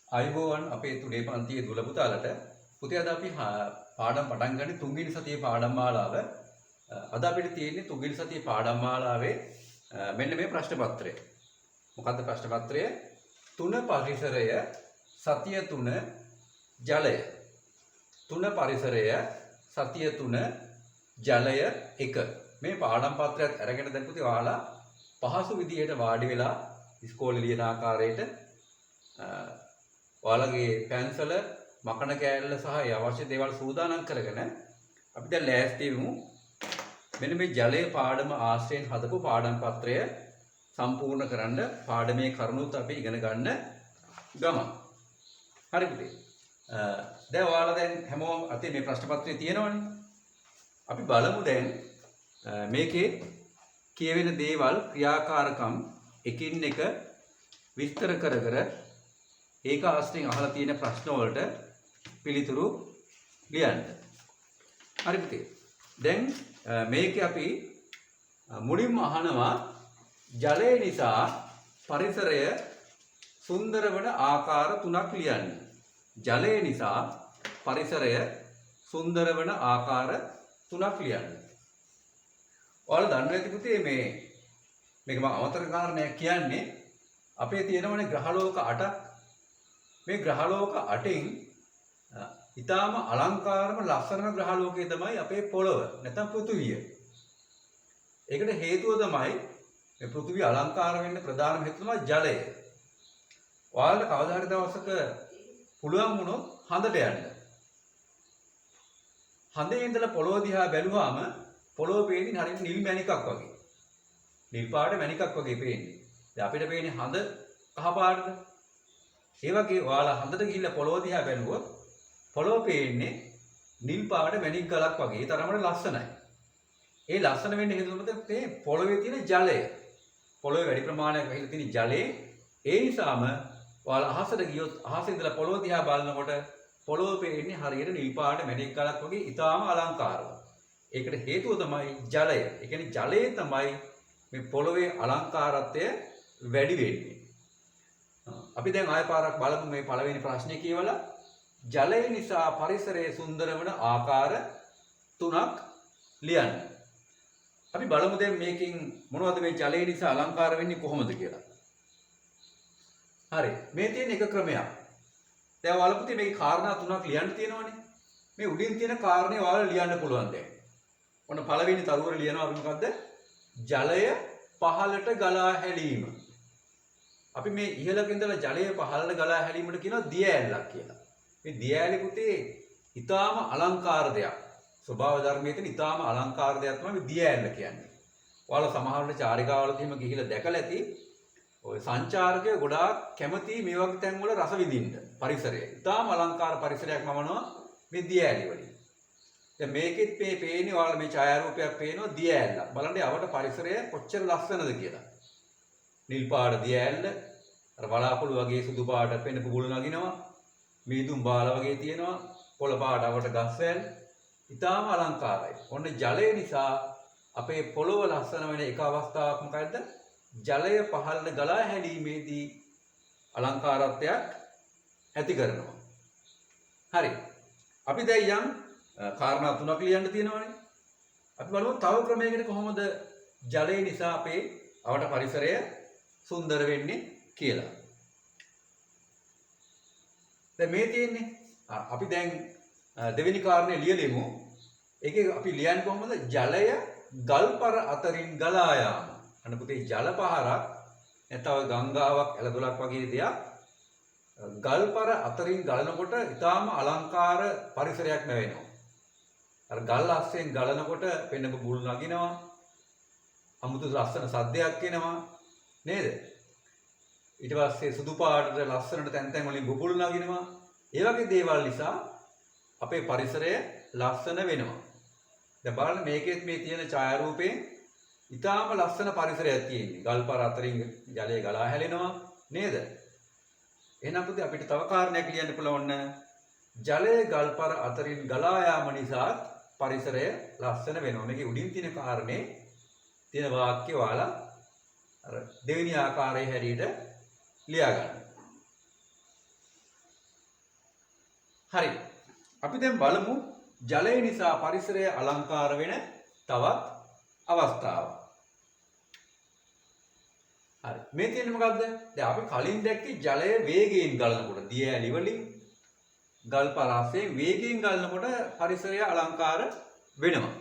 අයිබෝවන් අපේ තුනේ පන්තියේ දුල පුතාලට පුතේ අද අපි පාඩම් පටන් ගන්නේ තුන්වෙනි සතියේ පාඩම් මාලාව. අද අපිට තියෙන්නේ තුන්වෙනි සතියේ පාඩම් මාලාවේ මෙන්න මේ ප්‍රශ්න පත්‍රය. මොකද්ද ප්‍රශ්න පත්‍රය? තුන පරිසරය, සතිය තුන ජලය. තුන පරිසරය, සතිය තුන ජලය 1. මේ පාඩම් පත්‍රයත් අරගෙන දැන් පුතේ ඔයාලා පහසු විදිහට වාඩි වෙලා ඉස්කෝලේ ලියන ආකාරයට ඔයාලගේ පැන්සල මකන කෑල්ල සහ ඒ අවශ්‍ය දේවල් සූදානම් කරගෙන අපි දැන් ලෑස්ති වෙමු. මෙන්න මේ ජලයේ පාඩම ආශ්‍රයෙන් හදපු පාඩම් පත්‍රය සම්පූර්ණ කරන්න පාඩමේ කරුණුත් අපි ඉගෙන ගන්න ගමන්. හරි පුතේ. දැන් ඔයාලා දැන් හැමෝම අතේ මේ ප්‍රශ්න පත්‍රය තියෙනවනේ. අපි බලමු දැන් මේකේ කියවෙන දේවල් ක්‍රියාකාරකම් එකින් එක විස්තර කර කර ඒක ආශ්‍රයෙන් අහලා තියෙන ප්‍රශ්න වලට පිළිතුරු ලියන්න. හරි පුතේ. දැන් මේකේ අපි මුලින්ම අහනවා ජලය නිසා පරිසරය සුන්දර වන ආකාර 3ක් ලියන්න. ජලය නිසා පරිසරය සුන්දර වන ආකාර 3ක් ලියන්න. ඔයාලා දන්නවා ඇති පුතේ මේක මම අමතර කාරණයක් කියන්නේ අපේ තියෙනවනේ ග්‍රහලෝක 8ක්. මේ ග්‍රහලෝක 8න් ඊටාම අලංකාරම ලස්සනම ග්‍රහලෝකය තමයි අපේ පොළොව නැත්නම් පෘථිවිය. ඒකට හේතුව තමයි මේ පෘථිවිය අලංකාර වෙන්න ප්‍රධානම හේතුව තමයි ජලය. ඔයාලට කවදා හරි දවසක පුළුවන් වුණොත් හඳට යන්න. හඳේ ඉඳලා පොළොව දිහා බැලුවාම පොළොව පේන්නේ හරියට නිල් මැණිකක් වගේ. නිල් පාට මැණිකක් වගේ පේන්නේ. දැන් අපිට පේන්නේ හඳ කහ පාටද? ඒ වගේ ඔයාලා හඳට ගිහිල්ලා පොළොව දිහා බැලුවොත් පොළොව පේන්නේ නිල් පාට මැණික් ගලක් වගේ. ඒ තරමට ලස්සනයි. ඒ ලස්සන වෙන්න හේතුව මොකද? මේ පොළොවේ තියෙන ජලය. පොළොවේ වැඩි ප්‍රමාණයක් වැහිලා තියෙන ජලය. ඒ නිසාම ඔයාලා අහසට ගියොත් අහසේ ඉඳලා පොළොව දිහා බලනකොට පොළොව පේන්නේ හරියට නිල් පාට මැණික් ගලක් වගේ ඊටාම අලංකාරව. ඒකට හේතුව තමයි ජලය. ඒ කියන්නේ ජලයේ තමයි මේ පොළොවේ අලංකාරත්වය වැඩි වෙන්නේ. අපි දැන් ආය පාරක් බලමු මේ පළවෙනි ප්‍රශ්නේ කියවලා. ජලය නිසා පරිසරයේ සුන්දර වන ආකාර 3ක් ලියන්න. අපි බලමු දැන් මේකෙන් මොනවද මේ ජලය නිසා අලංකාර වෙන්නේ කොහොමද කියලා. හරි. මේ තියෙන එක ක්‍රමයක්. දැන් ඔයාලා පුතේ මේකේ කාරණා 3ක් ලියන්න තියෙනවනේ. මේ උඩින් තියෙන කාරණේ ඔයාලා ලියන්න පුළුවන් දැන්. ඔන්න පළවෙනි තරුවර ලියනවා අපි මොකද්ද? ජලය පහළට ගලා හැලීම. අපි මේ ඉහළක ඉඳලා ජලය පහළට ගලා හැලීමට කියනවා දිය ඇල්ලක් කියලා. මේ දිය ඇලි පුතේ ඊටාම අලංකාර දෙයක්. ස්වභාව ධර්මයේ තියෙන ඊටාම අලංකාර දෙයක් තමයි දිය ඇල්ල කියන්නේ. ඔයාලා සමහරවිට චාරිකාවලදීම ගිහිල්ලා දැකලා ඇති. ඔය සංචාරකයෝ ගොඩාක් කැමති මේ වගේ තැන් වල රස විඳින්න පරිසරය. ඊටාම අලංකාර පරිසරයක් මවනවා මේ දිය ඇලි වලින්. දැන් මේකෙත් මේ පේන්නේ ඔයාලා මේ ඡායාරූපයක් පේනවා දිය ඇල්ලක්. බලන්න යවට පරිසරය කොච්චර ලස්සනද කියලා. නිල් පාට දිය ඇල්ල අර බලාපොළු වගේ සුදු පාට පෙන පුබුළු නගිනවා. මීදුම් බාල වගේ තියෙනවා. කොළ පාට අවට ගස් වැල්. ඊටාම අලංකාරයි. ඔන්න ජලය නිසා අපේ පොළොව ලස්සන වෙන එක අවස්ථාවක් මොකද්ද? ජලය පහළට ගලා හැලීමේදී අලංකාරත්වයක් ඇති කරනවා. හරි. අපි දැන් යම් කාරණා 3ක් ලියන්න තියෙනවානේ. අපි බලමු තව ක්‍රමයකට කොහොමද ජලය නිසා අපේ අවට පරිසරය සුන්දර වෙන්නේ කියලා. දැන් මේ තියෙන්නේ අපි දැන් දෙවෙනි කාරණේ ලියලෙමු. ඒකේ අපි ලියන්නේ කොහොමද? ජලය ගල්පර අතරින් ගලා යාම. අන්න පුතේ ජල පහරක් නැත්නම් ගංගාවක් ඇලදොලක් වගේ දෙයක් ගල්පර අතරින් ගලනකොට ඊටාම අලංකාර පරිසරයක් ලැබෙනවා. අර ගල් අස්සෙන් ගලනකොට පෙන බුබුළු නගිනවා. අමුතු ලස්සන සද්දයක් එනවා නේද? ඊට පස්සේ සුදු පාටට ලස්සනට තැන් තැන් වලින් බුබුළු නගිනවා. ඒ වගේ දේවල් නිසා අපේ පරිසරය ලස්සන වෙනවා. දැන් බලන්න මේකෙත් මේ තියෙන ඡායාරූපේ ඊටාම ලස්සන පරිසරයක් තියෙන්නේ. ගල්පර අතරින් ජලය ගලා හැලෙනවා නේද? එහෙනම් පුතේ අපිට තව කාරණයක් ලියන්න පුළුවන්. ජලය ගල්පර අතරින් ගලා යාම නිසා පරිසරය ලස්සන වෙනවා. මේකේ උඩින් තියෙන කාරණේ තියෙන වාක්‍ය ඔයාලා අර දෙවෙනි ආකාරයේ හැටියට ලියා ගන්න. හරි. අපි දැන් බලමු ජලය නිසා පරිසරය අලංකාර වෙන තවත් අවස්ථාවක්. හරි. මේ තියෙන්නේ මොකද්ද? දැන් අපි කලින් දැක්කේ ජලය වේගයෙන් ගලනකොට දිය ඇලි වලින් ගල් පරාසයෙන් වේගයෙන් ගලනකොට පරිසරය අලංකාර වෙනවා.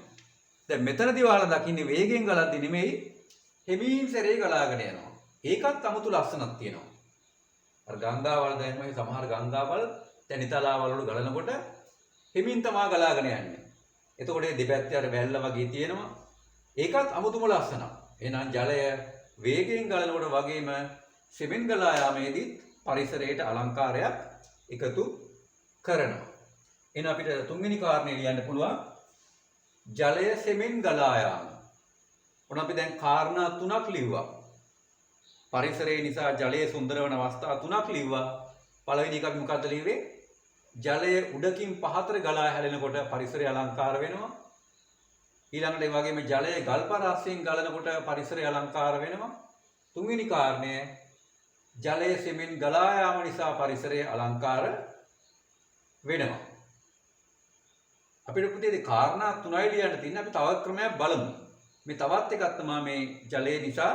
දැන් මෙතනදී ඔයාලා දකින්නේ වේගයෙන් ගලද්දි නෙමෙයි හිමින් සැරේ ගලාගෙන යනවා. ඒකත් 아무තු ලස්සනක් තියෙනවා. අර ගංගාවල් දැන් මේ සමහර ගංගාවල් තැනිතලාවල් වල ගලනකොට හිමින් තමා ගලාගෙන යන්නේ. එතකොට මේ දෙපැත්තේ අර වැල්ල වගේ තියෙනවා. ඒකත් 아무තුම ලස්සනක්. එහෙනම් ජලය වේගයෙන් ගලනකොට වගේම සෙමින් ගලා යාමේදී පරිසරයට අලංකාරයක් එකතු කරනවා. එහෙනම් අපිට තුන්වෙනි කාරණේ ලියන්න පුළුවන් ජලය සෙමින් ගලා යාම. ඔන්න අපි දැන් කාරණා තුනක් ලිව්වා. පරිසරය නිසා ජලයේ සුන්දර වන අවස්ථා තුනක් ලිව්වා. පළවෙනි එක අපි මොකද්ද ලිව්වේ? ජලය උඩකින් පහතට ගලා හැලෙනකොට පරිසරය අලංකාර වෙනවා. ඊළඟට ඒ වගේම ජලය ගල්පරාසයෙන් ගලනකොට පරිසරය අලංකාර වෙනවා. තුන්වෙනි කාරණය ජලය සෙමින් ගලා යාම නිසා පරිසරය අලංකාර වෙනවා. අපිට පුතේ මේ කාරණා තුනයි ලියන්න තියෙන්නේ. අපි තවත් ක්‍රමයක් බලමු. මේ තවත් එකක් තමයි මේ ජලය නිසා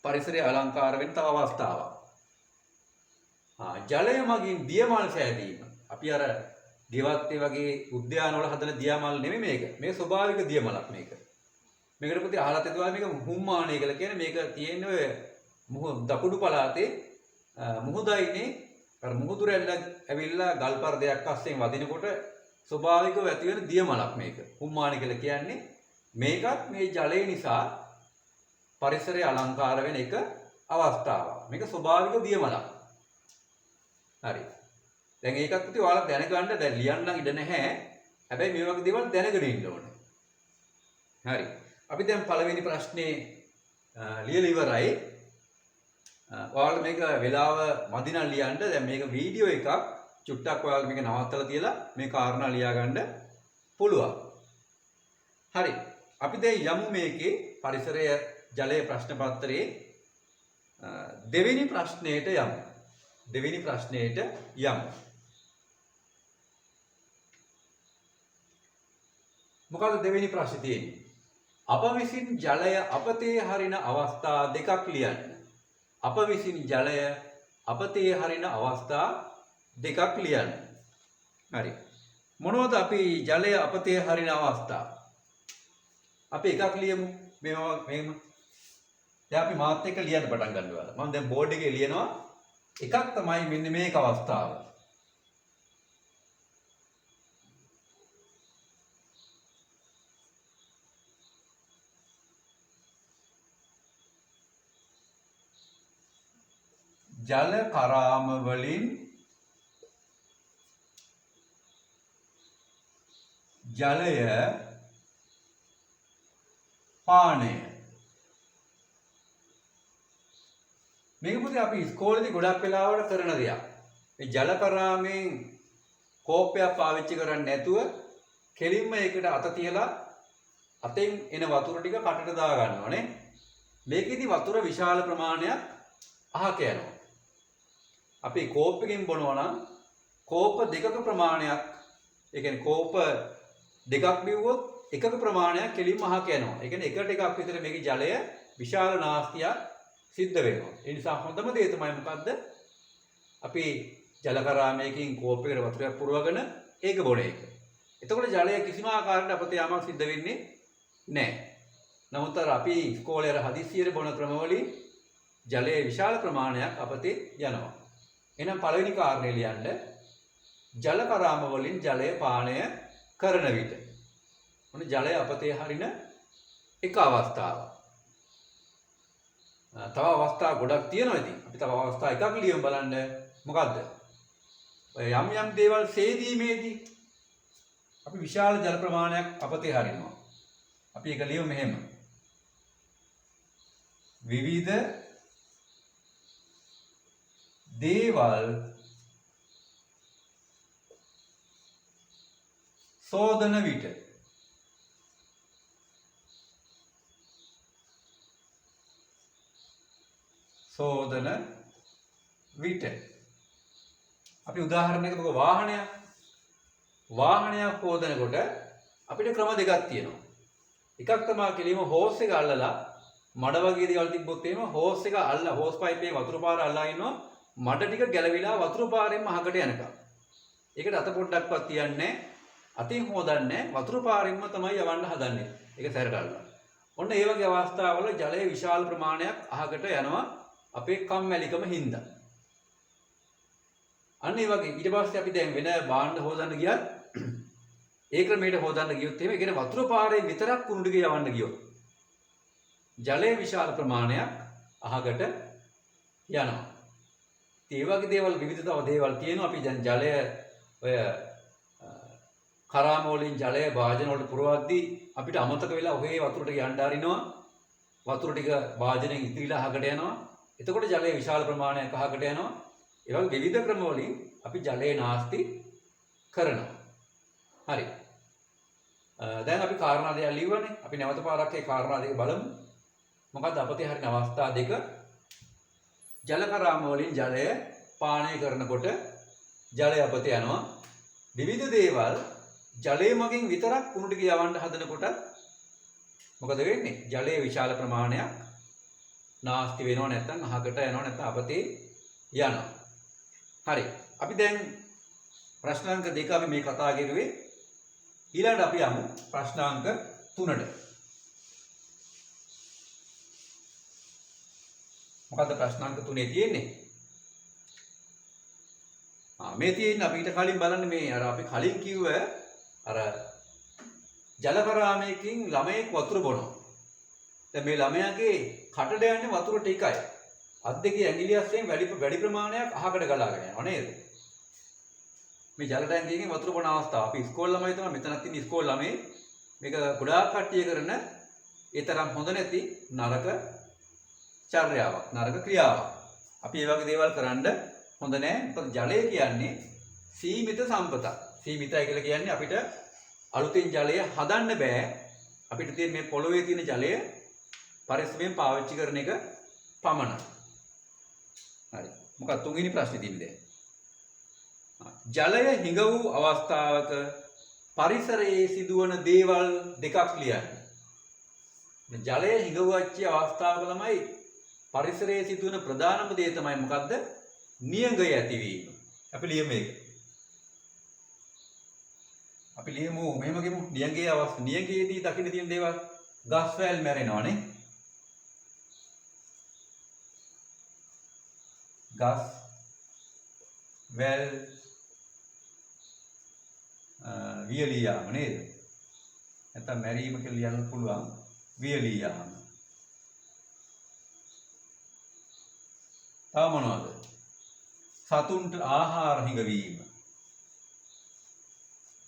පරිසරය අලංකාර වෙන තව අවස්ථාවක්. ජලය මගින් දියමල් සෑදීම. අපි අර ගෙවත්තේ වගේ උද්‍යානවල හදන දියමල් නෙමෙයි මේක. මේ ස්වභාවික දියමලක් මේක. මේකට පුතේ අහලා තියෙනවා මේක හුම්මානේ කියලා කියන්නේ. මේක තියෙන්නේ ඔය දකුණු පළාතේ මුහුදයිනේ අර මුහුදු රැල්ල ඇවිල්ලා ගල් පරදයක් අස්සෙන් වදිනකොට ස්වභාවිකව ඇති වෙන දියමලක් මේක. හුම්මානේ කියලා කියන්නේ. මේකත් මේ ජලය නිසා පරිසරය අලංකාර වෙන එක අවස්ථාවක්. මේක ස්වභාවික දියමලක්. හරි. දැන් ඒකත් පුතේ ඔයාලා දැනගන්න දැන් ලියන්න ඉඩ නැහැ. හැබැයි මේ වගේ දේවල් දැනගෙන ඉන්න ඕනේ. හරි. අපි දැන් පළවෙනි ප්‍රශ්නේ ලියලා ඉවරයි. ඔයාලා මේක වෙලාව මදි නම් ලියන්න. දැන් මේක වීඩියෝ එකක්. චුට්ටක් ඔයාලා මේක නවත්තලා තියලා මේ කාරණා ලියා ගන්න පුළුවන්. හරි. අපි දැන් යමු මේකේ පරිසරය ජලය ප්‍රශ්න පත්‍රයේ දෙවෙනි ප්‍රශ්නයට යමු. දෙවෙනි ප්‍රශ්නයට යමු. මොකද දෙවෙනි ප්‍රශ්නේ තියෙන්නේ? අප විසින් ජලය අපතේ හරින අවස්ථා දෙකක් ලියන්න. අප විසින් ජලය අපතේ හරින අවස්ථා දෙකක් ලියන්න. හරි. මොනවද අපි ජලය අපතේ හරින අවස්ථා? අපි එකක් ලියමු. මෙහෙම. දැන් අපි මාත් එක්ක ලියන්න පටන් ගන්නවා. මම දැන් බෝඩ් එකේ ලියනවා. එකක් තමයි මෙන්න මේක අවස්ථාව. ජල කරාම වලින් ජලය පානය. මේක පුතේ අපි ඉස්කෝලේදී ගොඩක් වෙලාවට කරන දෙයක්. මේ ජල කරාමෙන් කෝප්පයක් පාවිච්චි කරන්නේ නැතුව කෙලින්ම ඒකට අත තියලා අතෙන් එන වතුර ටික කටට දා ගන්නවනේ. මේකෙදි වතුර විශාල ප්‍රමාණයක් අහක යනවා. අපි කෝප්පකින් බොනවා නම් කෝප දෙකක ප්‍රමාණයක්, ඒ කියන්නේ කෝප දෙකක් බිව්වොත් එකක ප්‍රමාණයක් කෙලින්ම අහක යනවා. ඒ කියන්නේ එකට එකක් විතර මේකේ ජලය විශාල නාස්තියක් සිද්ධ වෙනවා. ඒ නිසා හොඳම දේ තමයි මොකද්ද? අපි ජල කරාමයකින් කෝප්පයකට වතුරක් පුරවගෙන ඒක බොන එක. එතකොට ජලය කිසිම ආකාරයකට අපතේ යාමක් සිද්ධ වෙන්නේ නැහැ. නමුත් අපි ඉස්කෝලේ අර හදිස්සියේ බොන ක්‍රමවලින් ජලයේ විශාල ප්‍රමාණයක් අපතේ යනවා. එහෙනම් පළවෙනි කාරණේ ලියන්න ජල කරාම වලින් ජලය පානය කරන විට. මොන ජලය අපතේ හරින එක අවස්ථාවක්. තව අවස්ථා ගොඩක් තියෙනවා ඉතින්. අපි තව අවස්ථා එකක් ලියමු බලන්න. මොකද්ද? යම් යම් දේවල් සේදීමේදී අපි විශාල ජල ප්‍රමාණයක් අපතේ හරිනවා. අපි ඒක ලියමු මෙහෙම. විවිධ දේවල් සෝදන විට අපි උදාහරණයකට වාහනයක් වාහනයක් හොදනකොට අපිට ක්‍රම දෙකක් තියෙනවා. එකක් තමයි කෙලිම හෝස් එක අල්ලලා මඩ වගේ දේවල් තිබ්බොත් එහෙම හෝස් එක අල්ලලා හෝස් පයිපේ වතුර පාර අල්ලලා ඉන්නවා මඩ ටික ගැලවිලා වතුර පාරෙන්ම අහකට යනකම්. ඒකට අත පොඩ්ඩක්වත් තියන්නේ අතින් හොදන්නේ වතුර පාරෙන්ම තමයි යවන්න හදන්නේ. ඒක සැරට අල්ලලා. ඔන්න ඒ වගේ අවස්ථාවල ජලයේ විශාල ප්‍රමාණයක් අහකට යනවා අපේ කම්මැලිකම හින්දා. අන්න ඒ වගේ ඊට පස්සේ අපි දැන් වෙන භාණ්ඩ හොදන්න ගියත් ඒ ක්‍රමයට හොදන්න ගියොත් එහෙම ඒ කියන්නේ වතුර පාරේ විතරක් කුණු ටික යවන්න ගියොත් ජලයේ විශාල ප්‍රමාණයක් අහකට යනවා. ඒ වගේ දේවල් විවිධ තව දේවල් තියෙනවා. අපි දැන් ජලය ඔය කරාම වලින් ජලය වාජන වලට පුරවද්දී අපිට අමතක වෙලා ඔහේ වතුර ටික යන්න ආරිනවා. වතුර ටික වාජනෙන් ඉතිරිලා අහකට යනවා. එතකොට ජලයේ විශාල ප්‍රමාණයක් අහකට යනවා. ඒ වගේ විවිධ ක්‍රම වලින් අපි ජලය නාස්ති කරනවා. හරි. දැන් අපි කාරණා දෙක ලියුවනේ. අපි නැවත පාරක් ඒ කාරණා දෙක බලමු. මොකද අපතේ හරින අවස්ථා දෙක ජල කරාම වලින් ජලය පානය කරනකොට ජලය අපතේ යනවා. විවිධ දේවල් ජලයේ මගින් විතරක් කුණු ටික යවන්න හදනකොට මොකද වෙන්නේ? ජලයේ විශාල ප්‍රමාණයක් නාස්ති වෙනව නැත්නම් අහකට යනවා නැත්නම් අපතේ යනවා. හරි. අපි දැන් ප්‍රශ්නාංක 2 අපි මේ කතා කරුවේ. ඊළඟට අපි යමු ප්‍රශ්නාංක 3ට. මොකද්ද ප්‍රශ්නාංක 3 තියෙන්නේ? මේ තියෙන්නේ අපිට කලින් බලන්න මේ අර අපි කලින් කිව්ව අර ජලකරාමයකින් ළමයෙක් වතුර බොනවා. දැන් මේ ළමයාගේ කටට යන්නේ වතුර ටිකයි. අත් දෙකේ ඇඟිලි අස්සෙන් වැඩි ප්‍රමාණයක් අහකට ගලාගෙන යනවා නේද? මේ ජල ටැංකියකින් වතුර බොන අවස්ථාව. අපි ඉස්කෝල ළමයි තමයි මෙතනත් ඉන්න ඉස්කෝල ළමයි. මේක ගොඩාක් කට්ටිය කරන ඒ තරම් හොඳ නැති නරක චර්යාවක්, නරක ක්‍රියාවක්. අපි මේ වගේ දේවල් කරන්න හොඳ නෑ. මොකද ජලය කියන්නේ සීමිත සම්පතක්. සීමිතයි කියලා කියන්නේ අපිට අලුතෙන් ජලය හදන්න බෑ. අපිට තියෙන මේ පොළොවේ තියෙන ජලය පරිස්සමෙන් පාවිච්චි කරන එක පමණයි. හරි. මොකක්ද තුන්වෙනි ප්‍රශ්නේ තියෙන්නේ? ජලය හිඟ වූ අවස්ථාවක පරිසරයේ සිදුවන දේවල් දෙකක් ලියන්න. ජලය හිඟ වූච්ච අවස්ථාවක ළමයි පරිසරයේ සිදුවන ප්‍රධානම දේ තමයි මොකද්ද? නියඟය ඇතිවීම. අපි ලියමු මේක. අපි ලියමු මෙහෙම ගෙමු. නියඟයේ අවස්ථාව. නියඟයේදී දකින්න තියෙන දේවල් ගස් වැල් මැරෙනවානේ. ගස් වැල් වියලී යාම නේද? නැත්නම් මැරීම කියලා ලියන්න පුළුවන්. වියලී යාම. තව මොනවද? සතුන්ට ආහාර හිඟවීම.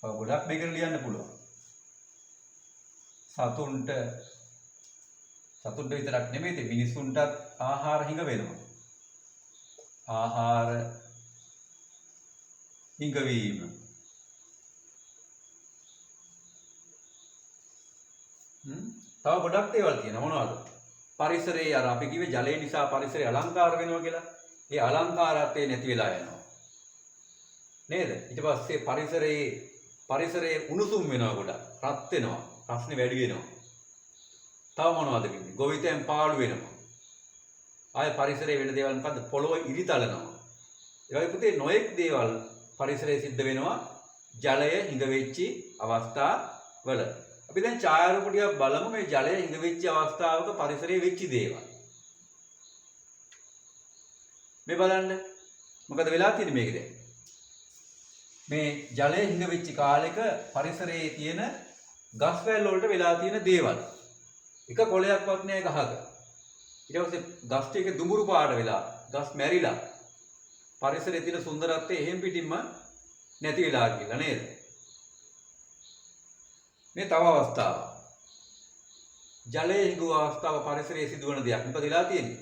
ගොඩක් මේක ලියන්න පුළුවන්. සතුන්ට විතරක් නෙමෙයි මිනිසුන්ටත් ආහාර හිඟ වෙනවා. ආහාර හිඟවීම. තව ගොඩක් දේවල් තියෙනවා. මොනවද? පරිසරයේ අර අපි කිව්වේ ජලය නිසා පරිසරය අලංකාර වෙනවා කියලා. ඒ අලංකාරත්වය නැති වෙලා යනවා. නේද? ඊට පස්සේ පරිසරයේ උණුසුම් වෙනවා ගොඩක්. රත් වෙනවා. රස්නේ වැඩි වෙනවා. තව මොනවද වෙන්නේ? ගොවිතැන් පාළු වෙනවා. ආය පරිසරයේ වෙන දේවල් මොකද්ද? පොළොව ඉරිතලනවා. ඒ වගේ පුතේ නොඑක් දේවල් පරිසරයේ සිද්ධ වෙනවා ජලය හිඟ වෙච්චි අවස්ථාවල. අපි දැන් ඡායාරූප ටිකක් බලමු මේ ජලය හිඟ වෙච්ච අවස්ථාවක පරිසරයේ වෙච්ච දේවල්. මේ බලන්න මොකද වෙලා තියෙන්නේ මේක දැන්. මේ ජලය හිඟ වෙච්ච කාලෙක පරිසරයේ තියෙන ගස් වැල් වලට වෙලා තියෙන දේවල්. එක කොළයක්වත් නෑ ගහක. ඊට පස්සේ ගස් ටික දුඹුරු පාට වෙලා, ගස් මැරිලා පරිසරයේ තියෙන සුන්දරත්වය එහෙම් පිටින්ම නැති වෙලා ගිහලා නේද? මේ තව අවස්ථාවක්. ජලයේ හිඟු අවස්ථාව පරිසරයේ සිදුවන දෙයක්. මොකද වෙලා තියෙන්නේ?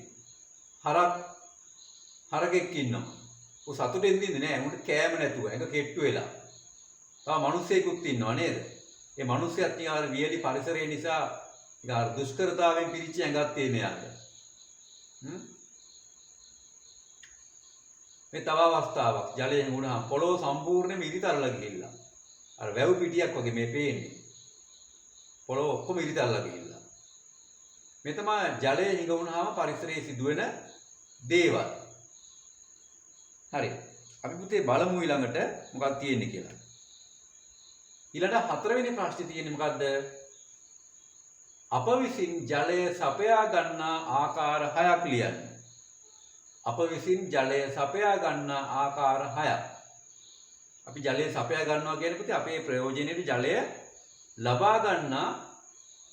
හරකෙක් ඉන්නවා. ਉਹ සතුටෙන් ඉන්නේ නෑ. උන්ට කෑම නැතුව, ඒක කෙට්ටු වෙලා. තව මිනිස්සෙකුත් ඉන්නවා නේද? ඒ මිනිස්සයත් ඊගාර වියලි පරිසරය නිසා ඊගාර දුෂ්කරතාවෙන් පිරිච්ච ඇඟක් තියෙන යාළුවා. මේ තව අවස්ථාවක්. ජලයෙන් වුණාම පොළොව සම්පූර්ණයෙන්ම ඉරිතරලා ගිහිල්ලා. අර වැව් පිටියක් වගේ මේ පේන්නේ. පොළොව ඔක්කොම ඉරිතල්ලා ගිහිල්ලා. මේ තමයි ජලය හිඟ වුණාම පරිසරයේ සිදුවෙන දේවල්. හරි. අපි පුතේ බලමු ඊළඟට මොකක්ද තියෙන්නේ කියලා. ඊළඟ හතරවෙනි ප්‍රශ්නේ තියෙන්නේ මොකද්ද? අප විසින් ජලය සපයා ගන්නා ආකාර 6ක් ලියන්න. අප විසින් ජලය සපයා ගන්නා ආකාර 6ක්. අපි ජලය සපයා ගන්නවා කියන්නේ පුතේ අපේ ප්‍රයෝජනෙට ජලය ලබා ගන්නා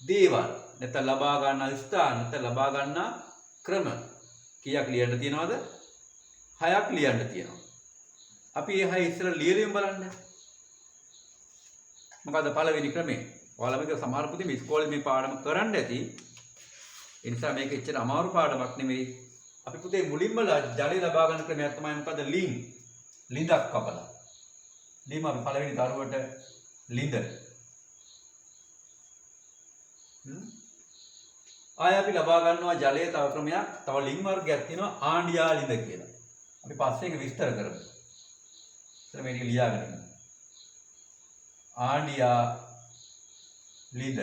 දේවල්. නැත්නම් ලබා ගන්නා ස්ථාන, නැත්නම් ලබා ගන්නා ක්‍රම කීයක් ලියන්න තියෙනවද? 6ක් ලියන්න තියෙනවා. අපි මේ 6 ඉස්සර ලියලින් බලන්න. මොකද පළවෙනි ක්‍රමය? ඔයාලා මේක සමහර පුතේ මේ ඉස්කෝලේ මේ පාඩම කරන්න ඇති. ඒ නිසා මේක එච්චර අමාරු පාඩමක් නෙමෙයි. අපි පුතේ මුලින්ම ජලය ලබා ගන්න ක්‍රමයක් තමයි මොකද? ලිඳක් කපලා. ලිම අපි පළවෙනි දරුවට ලිඳ. ආය අපි ලබා ගන්නවා ජලය තව ක්‍රමයක්, තව ලිං වර්ගයක් තියෙනවා ආණ්ඩියා ලිඳ කියලා. අපි පස්සේ ඒක විස්තර කරමු. ඉතින් මේක ලියාගෙන ඉන්න. ආණ්ඩියා ලිඳ.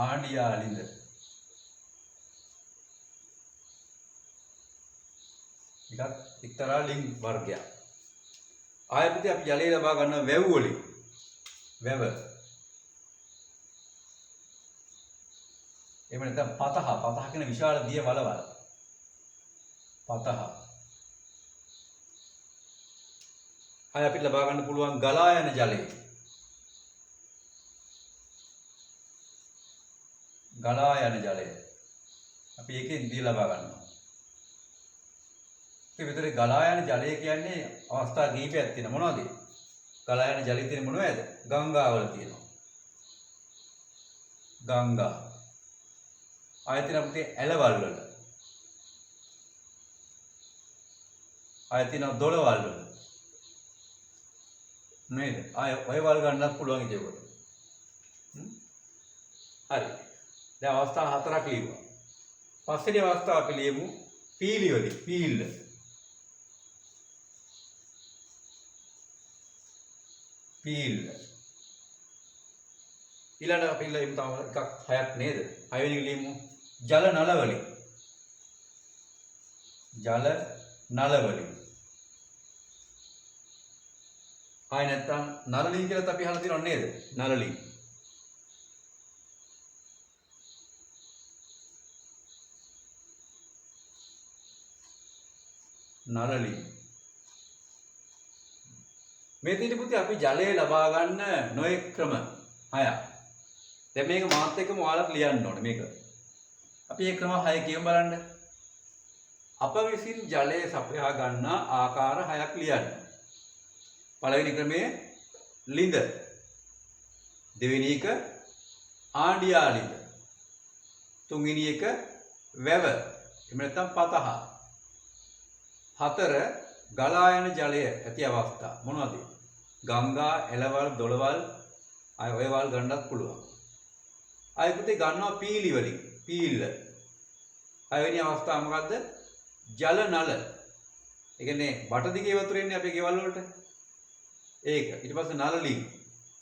ආණ්ඩියා ලිඳ. ටිකක් එක්තරා ලිං වර්ගයක්. ආයතනයේ අපි ජලය ලබා ගන්න වැව් වලින්. වැව. එහෙම නැත්නම් පතහ කියන විශාල දිය වලවල්. පතහ. ආය අපිට ලබා ගන්න පුළුවන් ගලා යන ජලය. ගලා යන ජලය. අපි ඒකෙන් දී ලබා ගන්නවා. ඒ විතරේ ගලා යන ජලය කියන්නේ අවස්ථා කීපයක් තියෙනවා. මොනවද? ගලා යන ජලය තියෙන මොනවද? ගංගාවල තියෙනවා. ගංගා. ආයතන අපිට ඇලවල් වල. ආයතන දොළවල් වල. නේද? ඔය වල ගන්නත් පුළුවන් ඉතින්. හරි. දැන් අවස්ථා හතරක් ලියුවා. පස්වෙනි අවස්ථාව අපි ලියමු පීලි වලින්. පීල්ල. පීල්ල. ඊළඟ අපි ලියමු තව එකක් හයක් නේද? හයවෙනි එක ලියමු ජල නල වලින්. ජල නල වලින්. ආය නැත්තම් නලලින් කියලාත් අපි අහලා තියෙනව නේද? නලලින්. නලලින්. මේ තියෙන පුතේ අපි ජලය ලබා ගන්න නොයෙක් ක්‍රම 6ක්. දැන් මේක මාත් එක්කම ඔයාලත් ලියන්න ඕනේ මේක. අපි මේ ක්‍රම 6 කියමු බලන්න. අප විසින් ජලය සපයා ගන්න ආකාර 6ක් ලියන්න. පළවෙනි ක්‍රමය ලිඳ. දෙවෙනි එක ආණ්ඩියා ලිඳ. තුන්වෙනි එක වැව. එහෙම නැත්නම් පතහ. 4 ගලා යන ජලය ඇති අවස්ථා මොනවද? ගංගා, එළවල්, දොළවල් අය ඔය වල් ගන්නත් පුළුවන්. අය පුතේ ගන්නවා පීලි වලින්. පීල්ල. 6 වෙනි අවස්ථාව මොකද්ද? ජල නල. ඒ කියන්නේ බට දිගේ වතුර එන්නේ අපේ ගෙවල් වලට. ඒක. ඊට පස්සේ නලලින්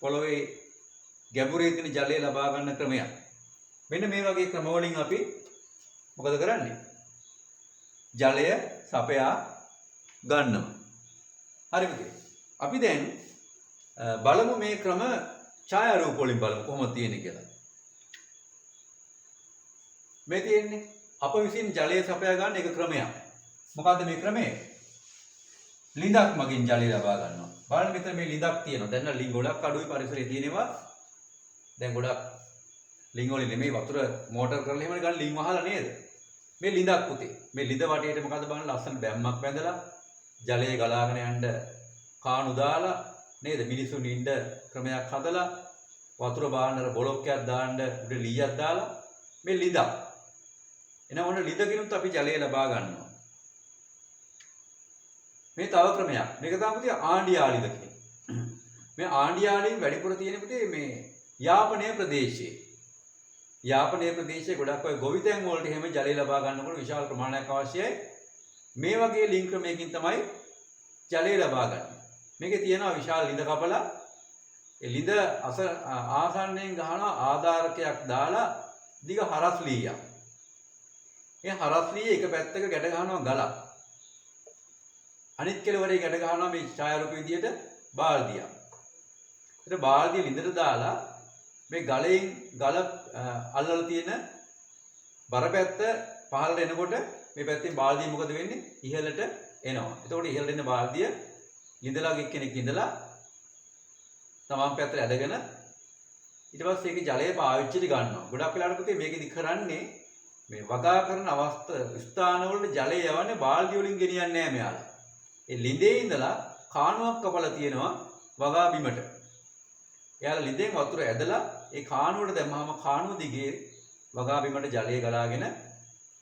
පොළොවේ ගැඹුරේ තියෙන ජලය ලබා ගන්න ක්‍රමයක්. මෙන්න මේ වගේ ක්‍රම වලින් අපි මොකද කරන්නේ? ජලය සපයා ගන්නවා. හරිද? අපි දැන් බලමු මේ ක්‍රම ඡායාරූප වලින් බලමු කොහොමද තියෙන්නේ කියලා. මේ තියෙන්නේ අප විසින් ජලය සපයා ගන්න එක ක්‍රමයක්. මොකද්ද මේ ක්‍රමය? ලිඳක් මගින් ජලය ලබා ගන්නවා. බලන්න මෙතන මේ ලිඳක් තියෙනවා. දැන් ලිං ගොඩක් අඩුයි පරිසරයේ තියෙනවා. දැන් ගොඩක් ලිං වලින් නෙමෙයි වතුර මෝටර් කරලා එහෙම ගන්න ලිං වහලා නේද? මේ ලිඳක් පුතේ. මේ ලිඳ වටේට මොකද බලන්න ලස්සන බැම්මක් බැඳලා ජලය ගලාගෙන යන්න කාණු දාලා නේද? මිනිසුන් ඉන්න ක්‍රමයක් හදලා වතුර බාන්නර බොලොක්කයක් දාන්න උඩ ලීයක් දාලා මේ ලිඳක්. එන ඕන ලිඳකිනුත් අපි ජලය ලබා ගන්නවා. මේ තව ක්‍රමයක්. මේක තමයි පුතේ ආණ්ඩියාලිද කියන්නේ. මේ ආණ්ඩියාලින් වැඩිපුර තියෙන පුතේ මේ යාපනයේ ප්‍රදේශයේ. යාපනයේ ප්‍රදේශයේ ගොඩක් ඔය ගොවිතැන් වලට එහෙම ජලය ලබා ගන්නකොට විශාල ප්‍රමාණයක් අවශ්‍යයි. මේ වගේ ලිංක් ක්‍රමයකින් තමයි ජලය ලබා ගන්න. මේකේ තියෙනවා විශාල ලිඳ කපලා ඒ ලිඳ ආසන්නයෙන් ගහනවා ආධාරකයක් දාලා දිග හරස් ලීයක්. මේ හරස් ලීයේ එක පැත්තක ගැට ගහනවා ගලක්. අනිත් කෙළවරේ ගැට ගහනවා මේ ඡායාරූප විදියට බාල්දියක්. ඊට බාල්දිය ලිඳට දාලා මේ ගලෙන් ගල අල්ලලා තියෙන බරපැත්ත පහළට එනකොට මේ පැත්තේ බාල්දිය මොකද වෙන්නේ? ඉහළට එනවා. එතකොට ඉහළට එන බාල්දිය ලිඳලා කෙනෙක් ඉඳලා තමන් පැත්තට ඇදගෙන ඊට පස්සේ ඒකේ ජලය පාවිච්චිට ගන්නවා. ගොඩක් වෙලාවට පුතේ මේකෙදි කරන්නේ මේ වගා කරන ස්ථානවලට ජලය යවන්නේ බාල්දිය වලින් ගෙනියන්නේ නැහැ මෙයාලා. ඒ ලිඳේ ඉඳලා කාණුවක් කපලා තියෙනවා වගා බිමට. එයාලා ලිඳෙන් වතුර ඇදලා ඒ කාණුවට දැම්මම කාණුව දිගේ වගා බිමට ජලය ගලාගෙන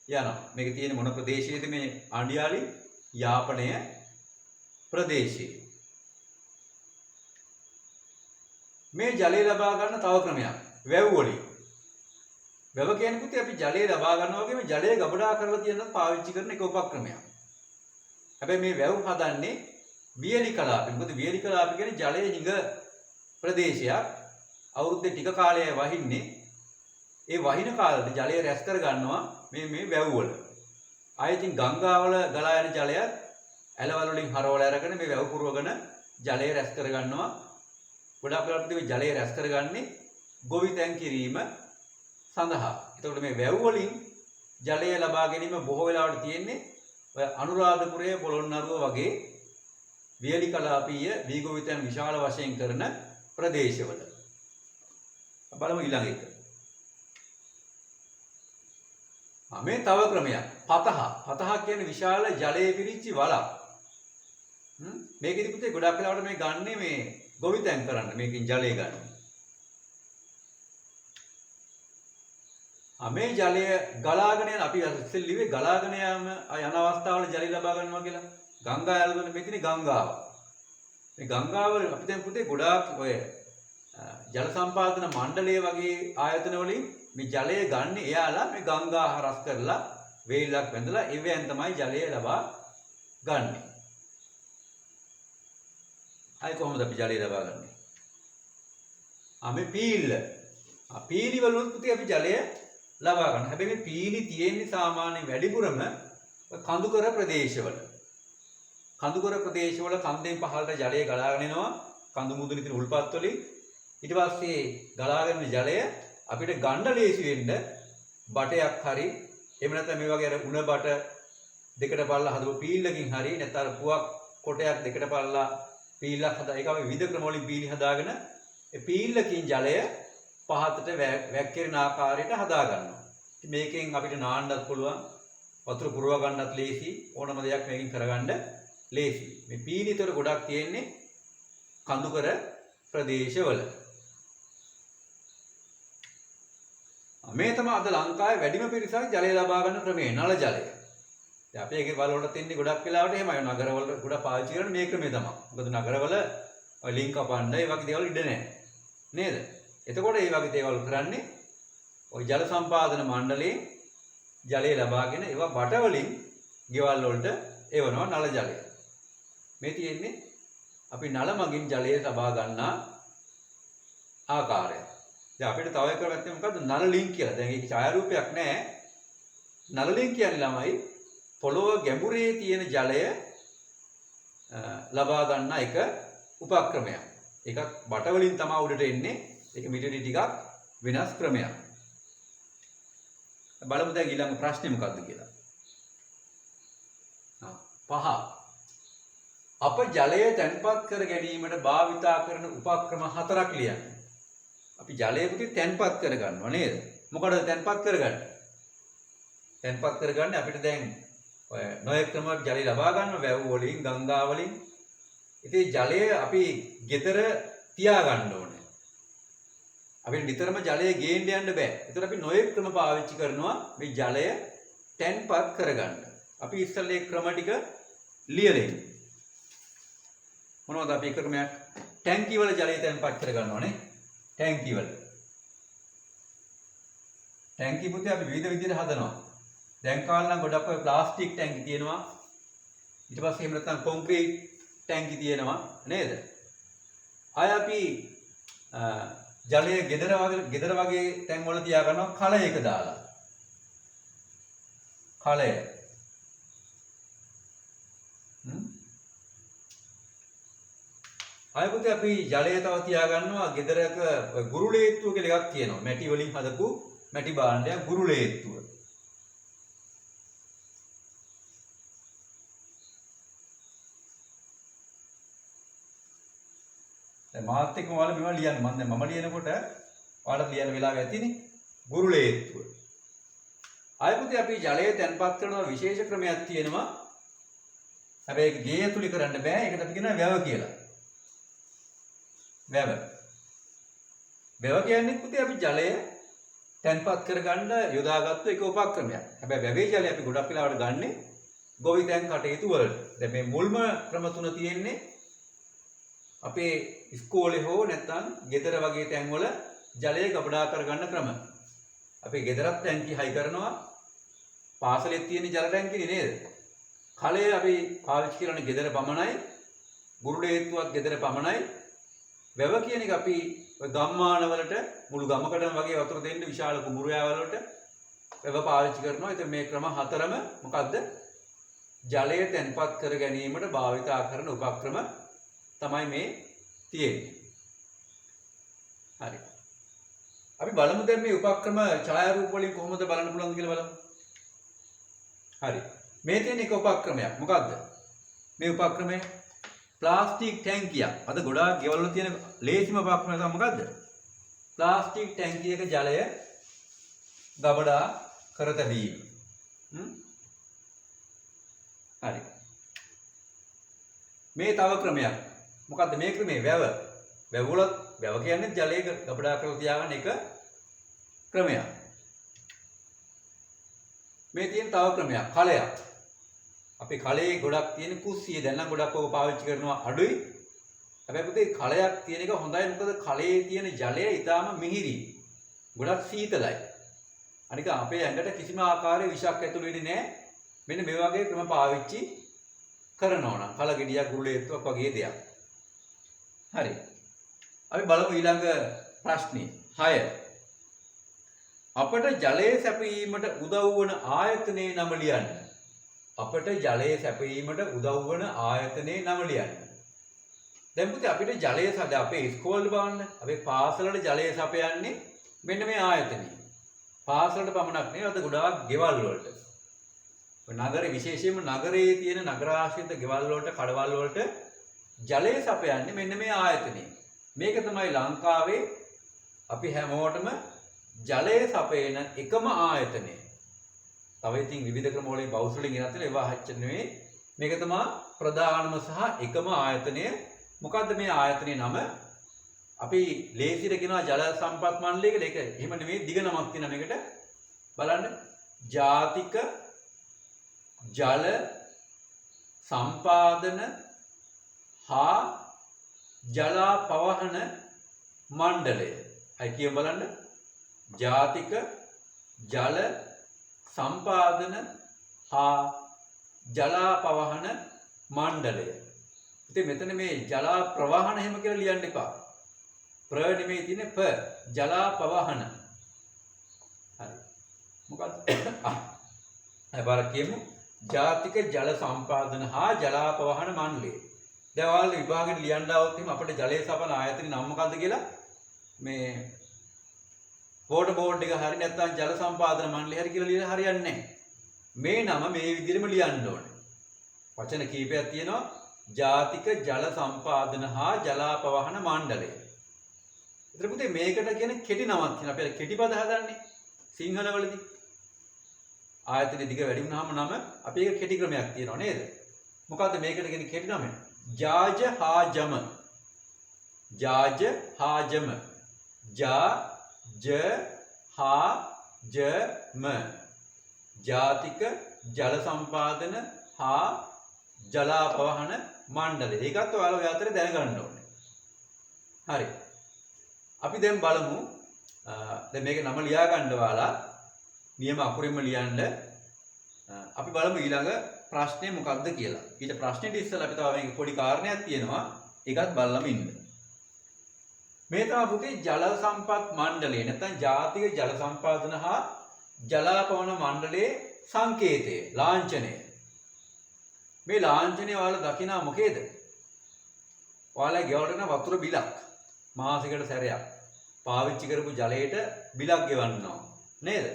යනවා. මේක තියෙන මොන ප්‍රදේශයේද මේ ආණ්ඩියාලි? යාපනය ප්‍රදේශයේ. මේ ජලය ලබා ගන්න තව ක්‍රමයක් වැව් වලින්. වැව කියන්නේ පුතේ අපි ජලය ලබා ගන්නවා වගේම ජලය ගබඩා කරලා තියෙනත් පාවිච්චි කරන එක උපක්‍රමයක්. හැබැයි මේ වැව් හදන්නේ වියලි කලාපෙ. මොකද වියලි කලාප කියන්නේ ජලයේ හිඟ ප්‍රදේශයක්. අවුරුද්දේ ටික කාලයයි වහින්නේ. ඒ වහින කාලෙට ජලය රැස් කර ගන්නවා මේ වැව් වල. ආයෙත් ගංගාවල ගලා යන ජලයත් ඇලවල වලින් හරවලා අරගෙන මේ වැව් පුරවගෙන ජලය රැස් කර ගන්නවා. ගොඩක් වෙලාවට මේ ජලය රැස් කරගන්නේ ගොවිතැන් කිරීම සඳහා. එතකොට මේ වැව් වලින් ජලය ලබා ගැනීම බොහෝ වෙලාවට තියෙන්නේ ඔය අනුරාධපුරයේ පොළොන්නරුව වගේ වියලි කලාපීය වී ගොවිතැන් විශාල වශයෙන් කරන ප්‍රදේශවල. බලමු ඊළඟ එක. මේ තව ක්‍රමයක්. පතහ. පතහ කියන්නේ විශාල ජලයේ පිරිච්ච වලක්. මේකෙදි පුතේ ගොඩක් වෙලාවට මේ ගන්නෙ මේ ගොවිතැන් කරන්න මේකෙන් ජලය ගන්න. මේ ජලය ගලාගෙන යන අපි ඉස්සෙල්ලිවේ ගලාගෙන යන අවස්ථාවල ජලය ලබා ගන්නවා කියලා. ගංගා ඇලවල මෙතන ගංගාව. මේ ගංගාව අපි දැන් පුතේ ගොඩාක් ඔය ජල සම්පාදන මණ්ඩලය වගේ ආයතන වලින් මේ ජලය ගන්න එයාලා මේ ගංගා හරස් කරලා වේලක් වැඳලා එවෙන් තමයි ජලය ලබා ගන්නේ. අය කොහොමද අපි ජලය ලබා ගන්නේ? මේ පීල්ල. පීලි වලින් පුතේ අපි ජලය ලබා ගන්න. හැබැයි මේ පීලි තියෙන්නේ සාමාන්‍ය වැඩිපුරම කඳුකර ප්‍රදේශවල. කඳුකර ප්‍රදේශවල කන්දෙන් පහළට ජලය ගලාගෙන එනවා. කඳු මුදුනේ තියෙන උල්පත් වලින්. ඊට පස්සේ ගලාගෙන යන ජලය අපිට ගන්න ලේසි වෙන්න බටයක් හරි එහෙම නැත්නම් මේ වගේ අර උණ බට දෙකට පල්ලා හදපු පීල්ලකින් හරි නැත්නම් පුවක් කොටයක් දෙකට පල්ලා පීල්ලක් හදා ඒක අපි විවිධ ක්‍රම වලින් පීලි හදාගෙන ඒ පීල්ලකින් ජලය පහතට වැක්කිරෙන ආකාරයට හදා ගන්නවා. ඉතින් මේකෙන් අපිට නාන්නත් පුළුවන් වතුර පුරව ගන්නත් ලේසි ඕනම දෙයක් මේකෙන් කරගන්න ලේසි. මේ පීලිතර ගොඩක් තියෙන්නේ කඳුකර ප්‍රදේශවල. මේ තමයි අද ලංකාවේ වැඩිම පිරිසක් ජලය ලබා ගන්න ක්‍රමය නල ජලය. දැන් අපි ඒකේ වලට තින්නේ ගොඩක් වෙලාවට එහෙමයි නගරවල ගොඩක් පාවිච්චි කරන මේ ක්‍රමය තමයි. මොකද නගරවල ඔය ලින්ක් කපන්න ඒ වගේ දේවල් ඉඩ නැහැ. නේද? එතකොට මේ වගේ දේවල් කරන්නේ ඔය ජල සම්පාදන මණ්ඩලයේ ජලය ලබාගෙන ඒවා බට වලින් ගෙවල් වලට එවනවා නල ජලය. මේ තියෙන්නේ අපි නල මගින් ජලය ලබා ගන්නා ආකාරය. දැන් අපිට තව එක කරගත්තේ මොකද්ද? නල ලින්ක් කියලා. දැන් ඒකේ ඡායාරූපයක් නැහැ. නල ලින්ක් කියන්නේ ළමයි පොළොව ගැඹුරේ තියෙන ජලය ලබා ගන්න එක උපක්‍රමයක්. ඒකත් බට වලින් තමයි උඩට එන්නේ. ඒක මිටි ටිකක් වෙනස් ක්‍රමයක්. බලමු දැන් ඊළඟ ප්‍රශ්නේ මොකක්ද කියලා. පහ. අප ජලය තැන්පත් කර ගැනීමට භාවිතා කරන උපක්‍රම 4ක් ලියන්න. අපි ජලය පුතේ තැන්පත් කර ගන්නවා නේද? මොකටද තැන්පත් කරගන්නේ? තැන්පත් කරගන්නේ අපිට දැන් ඔය නොයෙක් ක්‍රම ජලය ලබා ගන්න වැව් වලින් ගංගා වලින්. ඉතින් ජලය අපි ගෙදර තියා ගන්න ඕනේ. අපිට නිතරම ජලය ගේන්න යන්න බෑ. ඒතර අපි නොයෙක් ක්‍රම පාවිච්චි කරනවා මේ ජලය තැන්පත් කරගන්න. අපි ඉස්සෙල්ලා ඒ ක්‍රම ටික ලියලා ඉන්නේ. මොනවද අපි ක්‍රමයක් ටැංකි වල ජලය තැන්පත් කර ගන්නවනේ. ටැංකි වල. ටැංකි පුතේ අපි විවිධ විදිහට හදනවා. දැන් කාලේ නම් ගොඩක් ඔය ප්ලාස්ටික් ටැංකි තියෙනවා. ඊට පස්සේ එහෙම නැත්නම් කොන්ක්‍රීට් ටැංකි තියෙනවා නේද? අය අපි ජලය ගෙදර වගේ තැන් වල තියා ගන්නවා කලයක දාලා. කලය. අය පුතේ අපි ජලය තව තියා ගන්නවා ගෙදරක ගුරුලේත්තුව කියලා එකක් තියෙනවා. මැටි වලින් හදපු මැටි භාණ්ඩයක් ගුරුලේත්තුව. මාත් එක්කම ඔයාලා මේවා ලියන්න. මම ලියනකොට ඔයාලට ලියන්න වෙලාව ඇතිනේ. ගුරුලේත්තුව. අය පුතේ අපි ජලය තැන්පත් කරන විශේෂ ක්‍රමයක් තියෙනවා. හැබැයි ඒක ගේ ඇතුලේ කරන්න බෑ. ඒකට අපි කියනවා වැව කියලා. වැව. වැව කියන්නේ පුතේ අපි ජලය තැන්පත් කරගන්න යොදාගත්තු එක උපක්‍රමයක්. හැබැයි වැවේ ජලය අපි ගොඩක් වෙලාවට ගන්නෙ ගොවිතැන් කටයුතු වලට. දැන් මේ මුල්ම ක්‍රම තුන තියෙන්නේ අපේ ඉස්කෝලේ හෝ නැත්නම් ගෙදර වගේ තැන්වල ජලය ගබඩා කරගන්න ක්‍රම. අපි ගෙදරත් ටැංකි හයි කරනවා. පාසලේ තියෙන ජල ටැංකිනේ නේද? කලය අපි පාවිච්චි කරන ගෙදර පමණයි. ගුරුලේත්තුවක් ගෙදර පමණයි. වැව කියන එක අපි ගම්මාන වලට මුළු ගමකටම වගේ වතුර දෙන්න විශාල කුඹුරු යාවලට වැව පාවිච්චි කරනවා. ඉතින් මේ ක්‍රම හතරම මොකද්ද? ජලය තැන්පත් කර ගැනීමට භාවිතා කරන උපක්‍රම තමයි මේ තියෙන්නේ. හරි. අපි බලමු දැන් මේ උපක්‍රම ඡායාරූප වලින් කොහොමද බලන්න පුළුවන්ද කියලා බලමු. හරි. මේ තියෙන එක උපක්‍රමයක්. මොකද්ද? මේ උපක්‍රමය ප්ලාස්ටික් ටැංකියක්. අද ගොඩාක් ගෙවල් වල තියෙන ලේසිම උපක්‍රමය තමයි මොකද්ද? ප්ලාස්ටික් ටැංකියක ජලය ගබඩා කර තැබීම. හරි. මේ තව ක්‍රමයක්. මොකද්ද මේ ක්‍රමේ? වැව. වැව කියන්නේ ජලය ගබඩා කරලා තියාගන්න එක ක්‍රමයක්. මේ තියෙන තව ක්‍රමයක් කලයක්. අපි කලයේ ගොඩක් තියෙන කුස්සිය දැන් නම් ගොඩක් ඔක පාවිච්චි කරනවා අඩුයි. හැබැයි පුතේ කලයක් තියෙන එක හොඳයි. මොකද කලයේ තියෙන ජලය ඊටාම මිහිරි. ගොඩක් සීතලයි. අනික අපේ ඇඟට කිසිම ආකාරයේ විෂක් ඇතුළු වෙන්නේ නැහැ. මෙන්න මේ වගේ ක්‍රම පාවිච්චි කරනවා නම් කල ගෙඩියක් ගුරුලේත්තුවක් වගේ දෙයක්. හරි. අපි බලමු ඊළඟ ප්‍රශ්නේ 6. අපට ජලය සැපයීමට උදව් වන ආයතනයේ නම ලියන්න. අපට ජලය සැපයීමට උදව් වන ආයතනයේ නම ලියන්න. දැන් පුතේ අපිට ජලය සද අපේ ඉස්කෝලේ බලන්න අපේ පාසලට ජලය සපයන්නේ මෙන්න මේ ආයතනය. පාසලට පමණක් නෙවෙයි අද ගොඩාක් ගෙවල් වලට. නගරේ විශේෂයෙන්ම නගරයේ තියෙන නගරාශ්‍රිත ගෙවල් වලට කඩවල් වලට ජලය සපයන්නේ මෙන්න මේ ආයතනය. මේක තමයි ලංකාවේ අපි හැමෝටම ජලය සපයන එකම ආයතනය. තව ඉතින් විවිධ ක්‍රම වලින් බෞද්ධ වලින් ගෙනත් ඒවා හච්ච නෙවෙයි. මේක තමයි ප්‍රධානම සහ එකම ආයතනය. මොකද්ද මේ ආයතනයේ නම? අපි ලේසියට කියනවා ජල සම්පත් මණ්ඩලය කියලා. ඒක එහෙම නෙවෙයි දිග නමක් තියෙනවා මේකට. බලන්න. ජාතික ජල සම්පාදන හා ජලාපවහන මණ්ඩලය. අය කියමු බලන්න. ජාතික ජල සම්පාදන හා ජලාපවහන මණ්ඩලය. ඉතින් මෙතන මේ ජලාප්‍රවාහන එහෙම කියලා ලියන්න එපා. ප්‍ර නෙමෙයි තියෙන්නේ ප. ජලාපවහන. හරි. මොකක්ද? අයබාර කියමු. ජාතික ජල සම්පාදන හා ජලාපවහන මණ්ඩලය. දැන් ඔයාලා විභාගෙට ලියන්න આવොත් එහෙනම් අපිට ජලය සපන ආයතනයේ නම මොකද්ද කියලා මේ වෝටර් බෝඩ් එක හරි නැත්නම් ජල සම්පාදන මණ්ඩලය හරි කියලා ලියලා හරියන්නේ නැහැ. මේ නම මේ විදිහටම ලියන්න ඕනේ. වචන කීපයක් තියෙනවා. ජාතික ජල සම්පාදන හා ජලාපවහන මණ්ඩලය. ඒතර පුතේ මේකට කියන කෙටි නමක් තියෙනවා. අපි කෙටි පද හදන්නේ සිංහල වලදී. ආයතනයේ දිග වැඩි වුණාම නම අපි ඒක කෙටි ක්‍රමයක් තියෙනවා නේද? මොකද්ද මේකට කියන කෙටි නම? ජාජ හාජම. ජාජ හාජම. ජා ජ හා ජ ම. ජාතික ජල සම්පාදන හා ජලාපවහන මණ්ඩලය. ඒකත් ඔයාලා ඔය අතරේ දැනගන්න ඕනේ. හරි. අපි දැන් බලමු දැන් මේක නම ලියා ගන්න ඔයාලා නියම අකුරින්ම ලියන්න. අපි බලමු ඊළඟ ප්‍රශ්නේ මොකක්ද කියලා. ඊට ප්‍රශ්නෙට ඉස්සෙල්ලා අපි තව මේක පොඩි කාරණයක් තියෙනවා. ඒකත් බලලම ඉන්න. මේ තමයි පුතේ ජල සම්පත් මණ්ඩලය නැත්නම් ජාතික ජල සම්පාදන හා ජලාපවන මණ්ඩලයේ සංකේතය ලාංඡනය. මේ ලාංඡනය ඔයාලා දකිනා මොකේද? ඔයාලා ගෙවන්න වතුර බිලක් මාසෙකට සැරයක් පාවිච්චි කරපු ජලයට බිලක් ගෙවන්නවා නේද?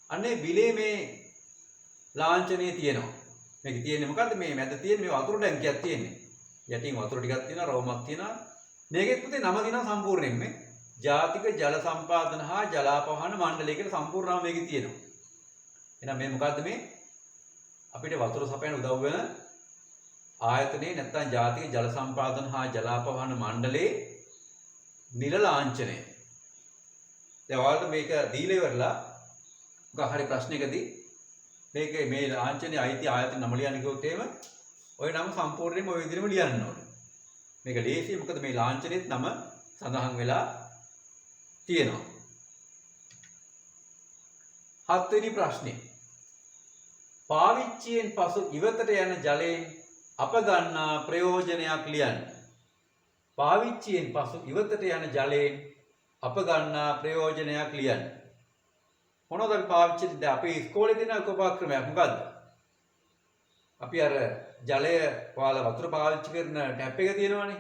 අන්නේ බිලේ මේ ලාංඡනය තියෙනවා. මේක තියෙන්නේ මොකද්ද? මේ මැද තියෙන මේ වතුර ටැංකියක් තියෙන්නේ. යටින් වතුර ටිකක් තියෙනවා, රවුමක් තියෙනවා. මේකෙත් පුතේ නම දිනා සම්පූර්ණයෙන්ම ජාතික ජල සම්පාදන හා ජලාපවහන මණ්ඩලය කියලා සම්පූර්ණ නම මේකේ තියෙනවා. එහෙනම් මේ මොකද්ද මේ? අපිට වතුර සපයන උදව් වෙන ආයතනයේ නැත්නම් ජාතික ජල සම්පාදන හා ජලාපවහන මණ්ඩලයේ නිල ලාංඡනය. දැන් ඔයාලට මේක දීලා ඉවරලා මොකක් හරි ප්‍රශ්නයකදී මේකේ මේ ලාංඡනයේ අයිති ආයතන නම ලියන්න කිව්වොත් එහෙම ওই නම සම්පූර්ණයෙන්ම ওই විදිහටම ලියන්න ඕනේ. මේක ලේසියි මොකද මේ ලාංඡනෙත් නම සඳහන් වෙලා තියෙනවා. 7 වෙනි ප්‍රශ්නේ. පාවිච්චියෙන් පසු ඉවතට යන ජලයෙන් අප ගන්නා ප්‍රයෝජනයක් ලියන්න. පාවිච්චියෙන් පසු ඉවතට යන ජලයෙන් අප ගන්නා ප්‍රයෝජනයක් ලියන්න. මොනවද අපි පාවිච්චි දැන් අපේ ඉස්කෝලේ තියෙන උපක්‍රමයක් මොකද්ද? අපි අර ජලය ඔයාලා වතුර පාවිච්චි කරන ටැප් එක තියෙනවනේ.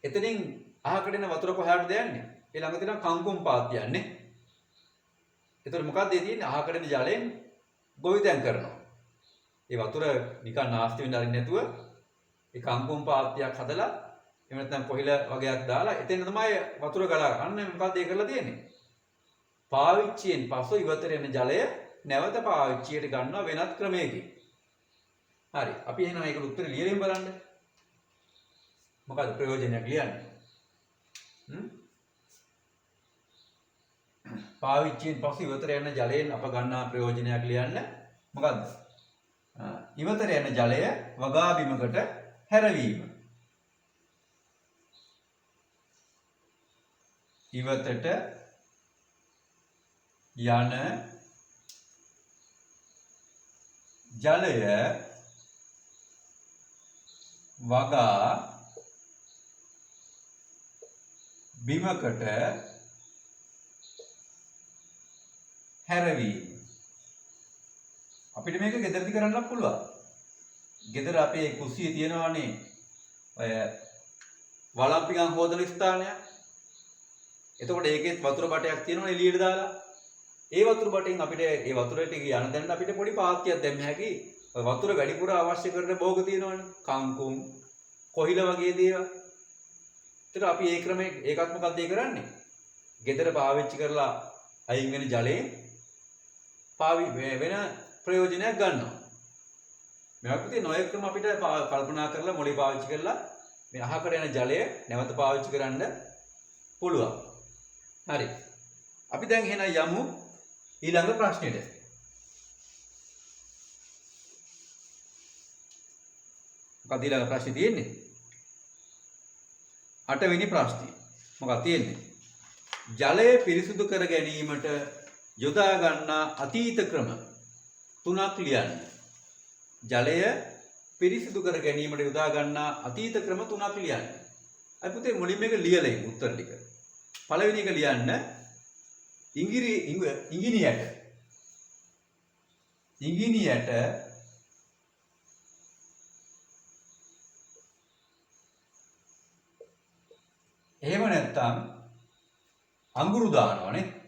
එතනින් අහකට එන වතුර කොහාටද යන්නේ? ඒ ළඟ තියෙන කංකුම් පාත් යන්නේ. ඒතර මොකද්ද ඒ තියෙන්නේ? අහකට එන ජලයෙන් ගොවිතැන් කරනවා. ඒ වතුර නිකන් නාස්ති වෙන්න අරින්න නැතුව ඒ කංකුම් පාත්යක් හදලා එහෙම නැත්නම් කොහිල වගේක් දාලා එතෙන් තමයි වතුර ගලා ගන්න. මොකද්ද ඒ කරලා තියෙන්නේ? පාවිච්චියෙන් පසු ඉවතට එන ජලය නැවත පාවිච්චියට ගන්නවා වෙනත් ක්‍රමයකින්. හරි. අපි එහෙනම් ඒකට උත්තර ලියලින් බලන්න. මොකද ප්‍රයෝජනයක් ලියන්නේ? පාවිච්චියෙන් පසු ඉවතට යන ජලයෙන් අප ගන්නා ප්‍රයෝජනයක් ලියන්න. මොකද්ද? ඉවතට යන ජලය වගා බිමකට හැරවීම. ඉවතට යන ජලය වගා බිමකට හැරවීම. අපිට මේක ගෙදරදී කරන්නත් පුළුවන්. ගෙදර අපේ කුස්සියේ තියෙනවානේ ඔය වලම්පිකම් හොදන ස්ථානයක්. එතකොට ඒකෙත් වතුර බටයක් තියෙනවනේ එළියට දාලා. ඒ වතුර බටෙන් අපිට ඒ වතුර ටික යන දැන්න අපිට පොඩි පාත්තියක් දැම්ම හැකි. ඔය වතුර වැඩිපුර අවශ්‍ය කරන භෝග තියෙනවනේ. කංකුම්, කොහිල වගේ දේවල්. ඒතර අපි ඒ ක්‍රමයේ ඒකත් මොකක්ද ඒ කරන්නේ? ගෙදර පාවිච්චි කරලා අයින් වෙන ජලයෙන් වෙන ප්‍රයෝජනයක් ගන්නවා. මේවා පුතේ නොයෙක් ක්‍රම අපිට කල්පනා කරලා මොලේ පාවිච්චි කරලා මේ අහකට යන ජලය නැවත පාවිච්චි කරන්න පුළුවන්. හරි. අපි දැන් එහෙනම් යමු ඊළඟ ප්‍රශ්නෙට. මොකක්ද ඊළඟ ප්‍රශ්නේ තියෙන්නේ? 8 වෙනි ප්‍රශ්නේ. මොකක්ද තියෙන්නේ? ජලය පිරිසුදු කර ගැනීමට යොදා ගන්නා අතීත ක්‍රම 3ක් ලියන්න. ජලය පිරිසිදු කර ගැනීමට යොදා ගන්නා අතීත ක්‍රම 3ක් ලියන්න. අපි පුතේ මුලින්ම මේක ලියලා ඉමු උත්තර ටික. පළවෙනි එක ලියන්න ඉංගිනියට එහෙම නැත්නම් අඟුරු දානවනේ.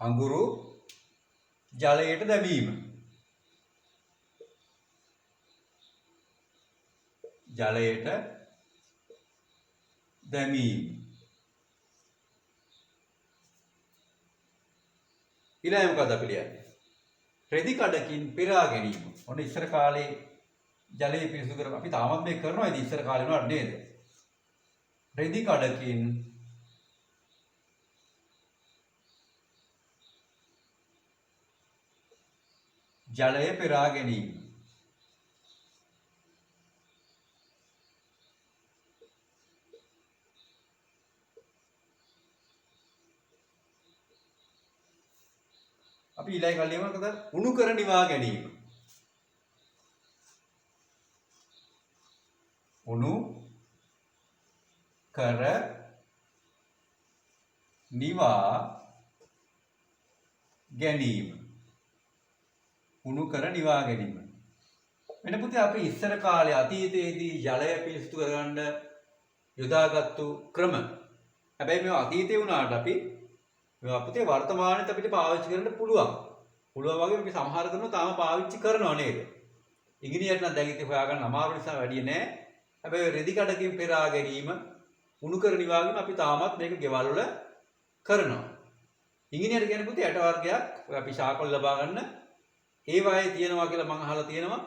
අඟුරු ජලයට දැමීම. ජලයට දැමීම. ඊළඟ මොකද අපි ලියන්නේ? රෙදි කඩකින් පෙරා ගැනීම. ඔන්න ඉස්සර කාලේ ජලය පිරිසුදු කර අපි තාමත් මේක කරනවා. ඉතින් ඉස්සර කාලේ වුණාට නේද? රෙදි කඩකින් ජලය පෙරා ගැනීම. අපි ඊළඟ කලියම මොකද? උණු කර නිවා ගැනීම. උණු කර නිවා ගැනීම. උණු කර නිවා ගැනීම. වෙන පුතේ අපි ඉස්සර කාලේ අතීතයේදී ජලය පිරිසිදු කරගන්න යොදාගත්තු ක්‍රම. හැබැයි මේවා අතීතේ වුණාට අපි මේවා පුතේ වර්තමානයේත් අපිට පාවිච්චි කරන්න පුළුවන්. පුළුවන් වගේ අපි සමහර කරනවා තාම පාවිච්චි කරනව නේද? ඉංග්‍රීසියට නම් දැන් ඉතින් හොයාගන්න අමාරු නිසා වැඩි නෑ. හැබැයි රෙදි කඩකින් පෙරා ගැනීම උණු කර නිවා ගැනීම අපි තාමත් මේක ගෙවල් වල කරනවා. ඉංග්‍රීසියට කියන්නේ පුතේ ඇට වර්ගයක් ඔය අපි ශාකවල ලබා ගන්න ඒ වගේ තියෙනවා කියලා මම අහලා තියෙනවා.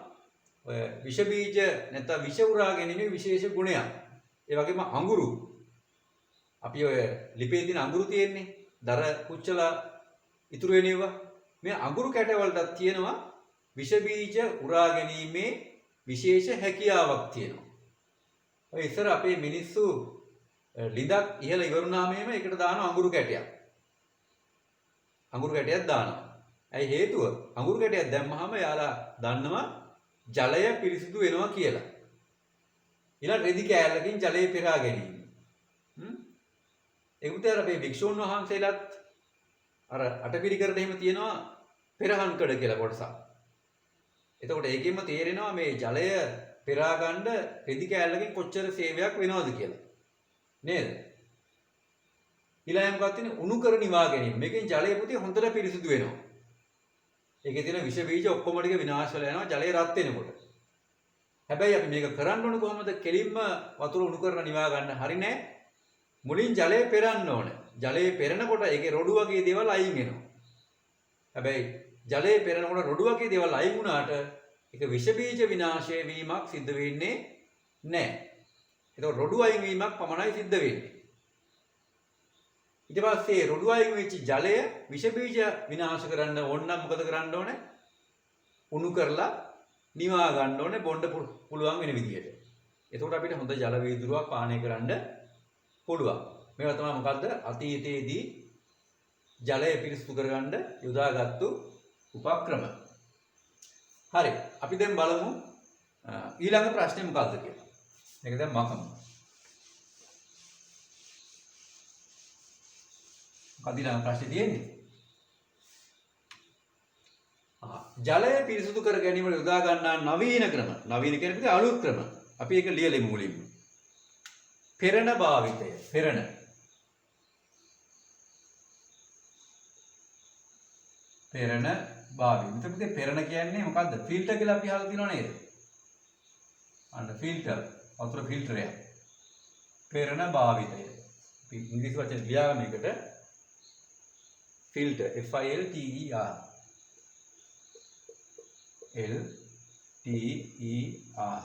ඔය විෂ බීජ නැත්නම් විෂ උරා ගැනීමේ විශේෂ ගුණයක්. ඒ වගේම අඟුරු අපි ඔය ලිපේ තියෙන අඟුරු තියෙන්නේ දර පුච්චලා ඉතුරු වෙනේවා. මේ අඟුරු කැටවලට තියෙනවා විෂ බීජ උරා ගැනීමේ විශේෂ හැකියාවක් තියෙනවා. ඔය ඉස්සර අපේ මිනිස්සු ලිඳක් ඉහළ ඉවරුනාම එහෙම ඒකට දානවා අඟුරු කැටයක්. අඟුරු කැටයක් දානවා. ඇයි හේතුව? අඟුරු කැටයක් දැම්මහම යාලා දන්නවා ජලය පිරිසිදු වෙනවා කියලා. ඊළඟ රෙදි කෑල්ලකින් ජලය පෙරා ගැනීම. ඒකට අර අපේ භික්ෂුන් වහන්සේලාත් අර අටපිරිකරට එහෙම තියෙනවා පෙරහන් කඩ කියලා කොටසක්. එතකොට ඒකෙන්ම තේරෙනවා මේ ජලය පෙරා ගන්න රෙදි කෑල්ලකින් කොච්චර සේවයක් වෙනවද කියලා. නේද? ඊළඟ මොකක්ද තියෙන්නේ? උණු කර නිවා ගැනීම. මේකෙන් ජලය පුතේ හොඳට පිරිසිදු වෙනවා. ඒකේ තියෙන විෂ බීජ ඔක්කොම ටික විනාශ වෙලා යනවා ජලය රත් වෙනකොට. හැබැයි අපි මේක කරන්න ඕන කොහොමද? කෙලින්ම වතුර උණු කරලා නිවා ගන්න හරි නෑ. මුලින් ජලය පෙරන්න ඕනේ. ජලය පෙරනකොට ඒකේ රොඩු වගේ දේවල් අයින් වෙනවා. හැබැයි ජලය පෙරනකොට රොඩු වගේ දේවල් අයින් වුණාට ඒක විෂ බීජ විනාශය වීමක් සිද්ධ වෙන්නේ නැහැ. ඒක රොඩු අයින් වීමක් පමණයි සිද්ධ වෙන්නේ. ඊට පස්සේ රොඩු අයින් වෙච්ච ජලය විෂ බීජ විනාශ කරන්න ඕන නම් මොකද කරන්න ඕනේ? උණු කරලා නිවා ගන්න ඕනේ බොන්න පුළුවන් වෙන විදියට. එතකොට අපිට හොඳ ජල වීදුරුවක් පානය කරන්න පුළුවන්. මේවා තමයි මොකද්ද? අතීතයේදී ජලය පිරිසිදු කරගන්න යොදාගත්තු උපක්‍රම. හරි. අපි දැන් බලමු ඊළඟ ප්‍රශ්නේ මොකක්ද කියලා. මේක දැන් මකමු. මොකද ඊළඟ ප්‍රශ්නේ තියෙන්නේ? ජලය පිරිසිදු කර ගැනීමට යොදා ගන්නා නවීන ක්‍රම. නවීන කියන්නේ අලුත් ක්‍රම. අපි ඒක ලියලෙමු මුලින්ම. පෙරණ භාවිතය. පෙරණ. පෙරණ භාවිතය. මෙතන පෙරණ කියන්නේ මොකද්ද? ෆිල්ටර් කියලා අපි අහලා තියෙනව නේද? අන්න ෆිල්ටර්. වතුර ෆිල්ටරයක්. පෙරණ භාවිතය. අපි ඉංග්‍රීසි වචන ලියාගන්න එකට filter F I L T E R L T E R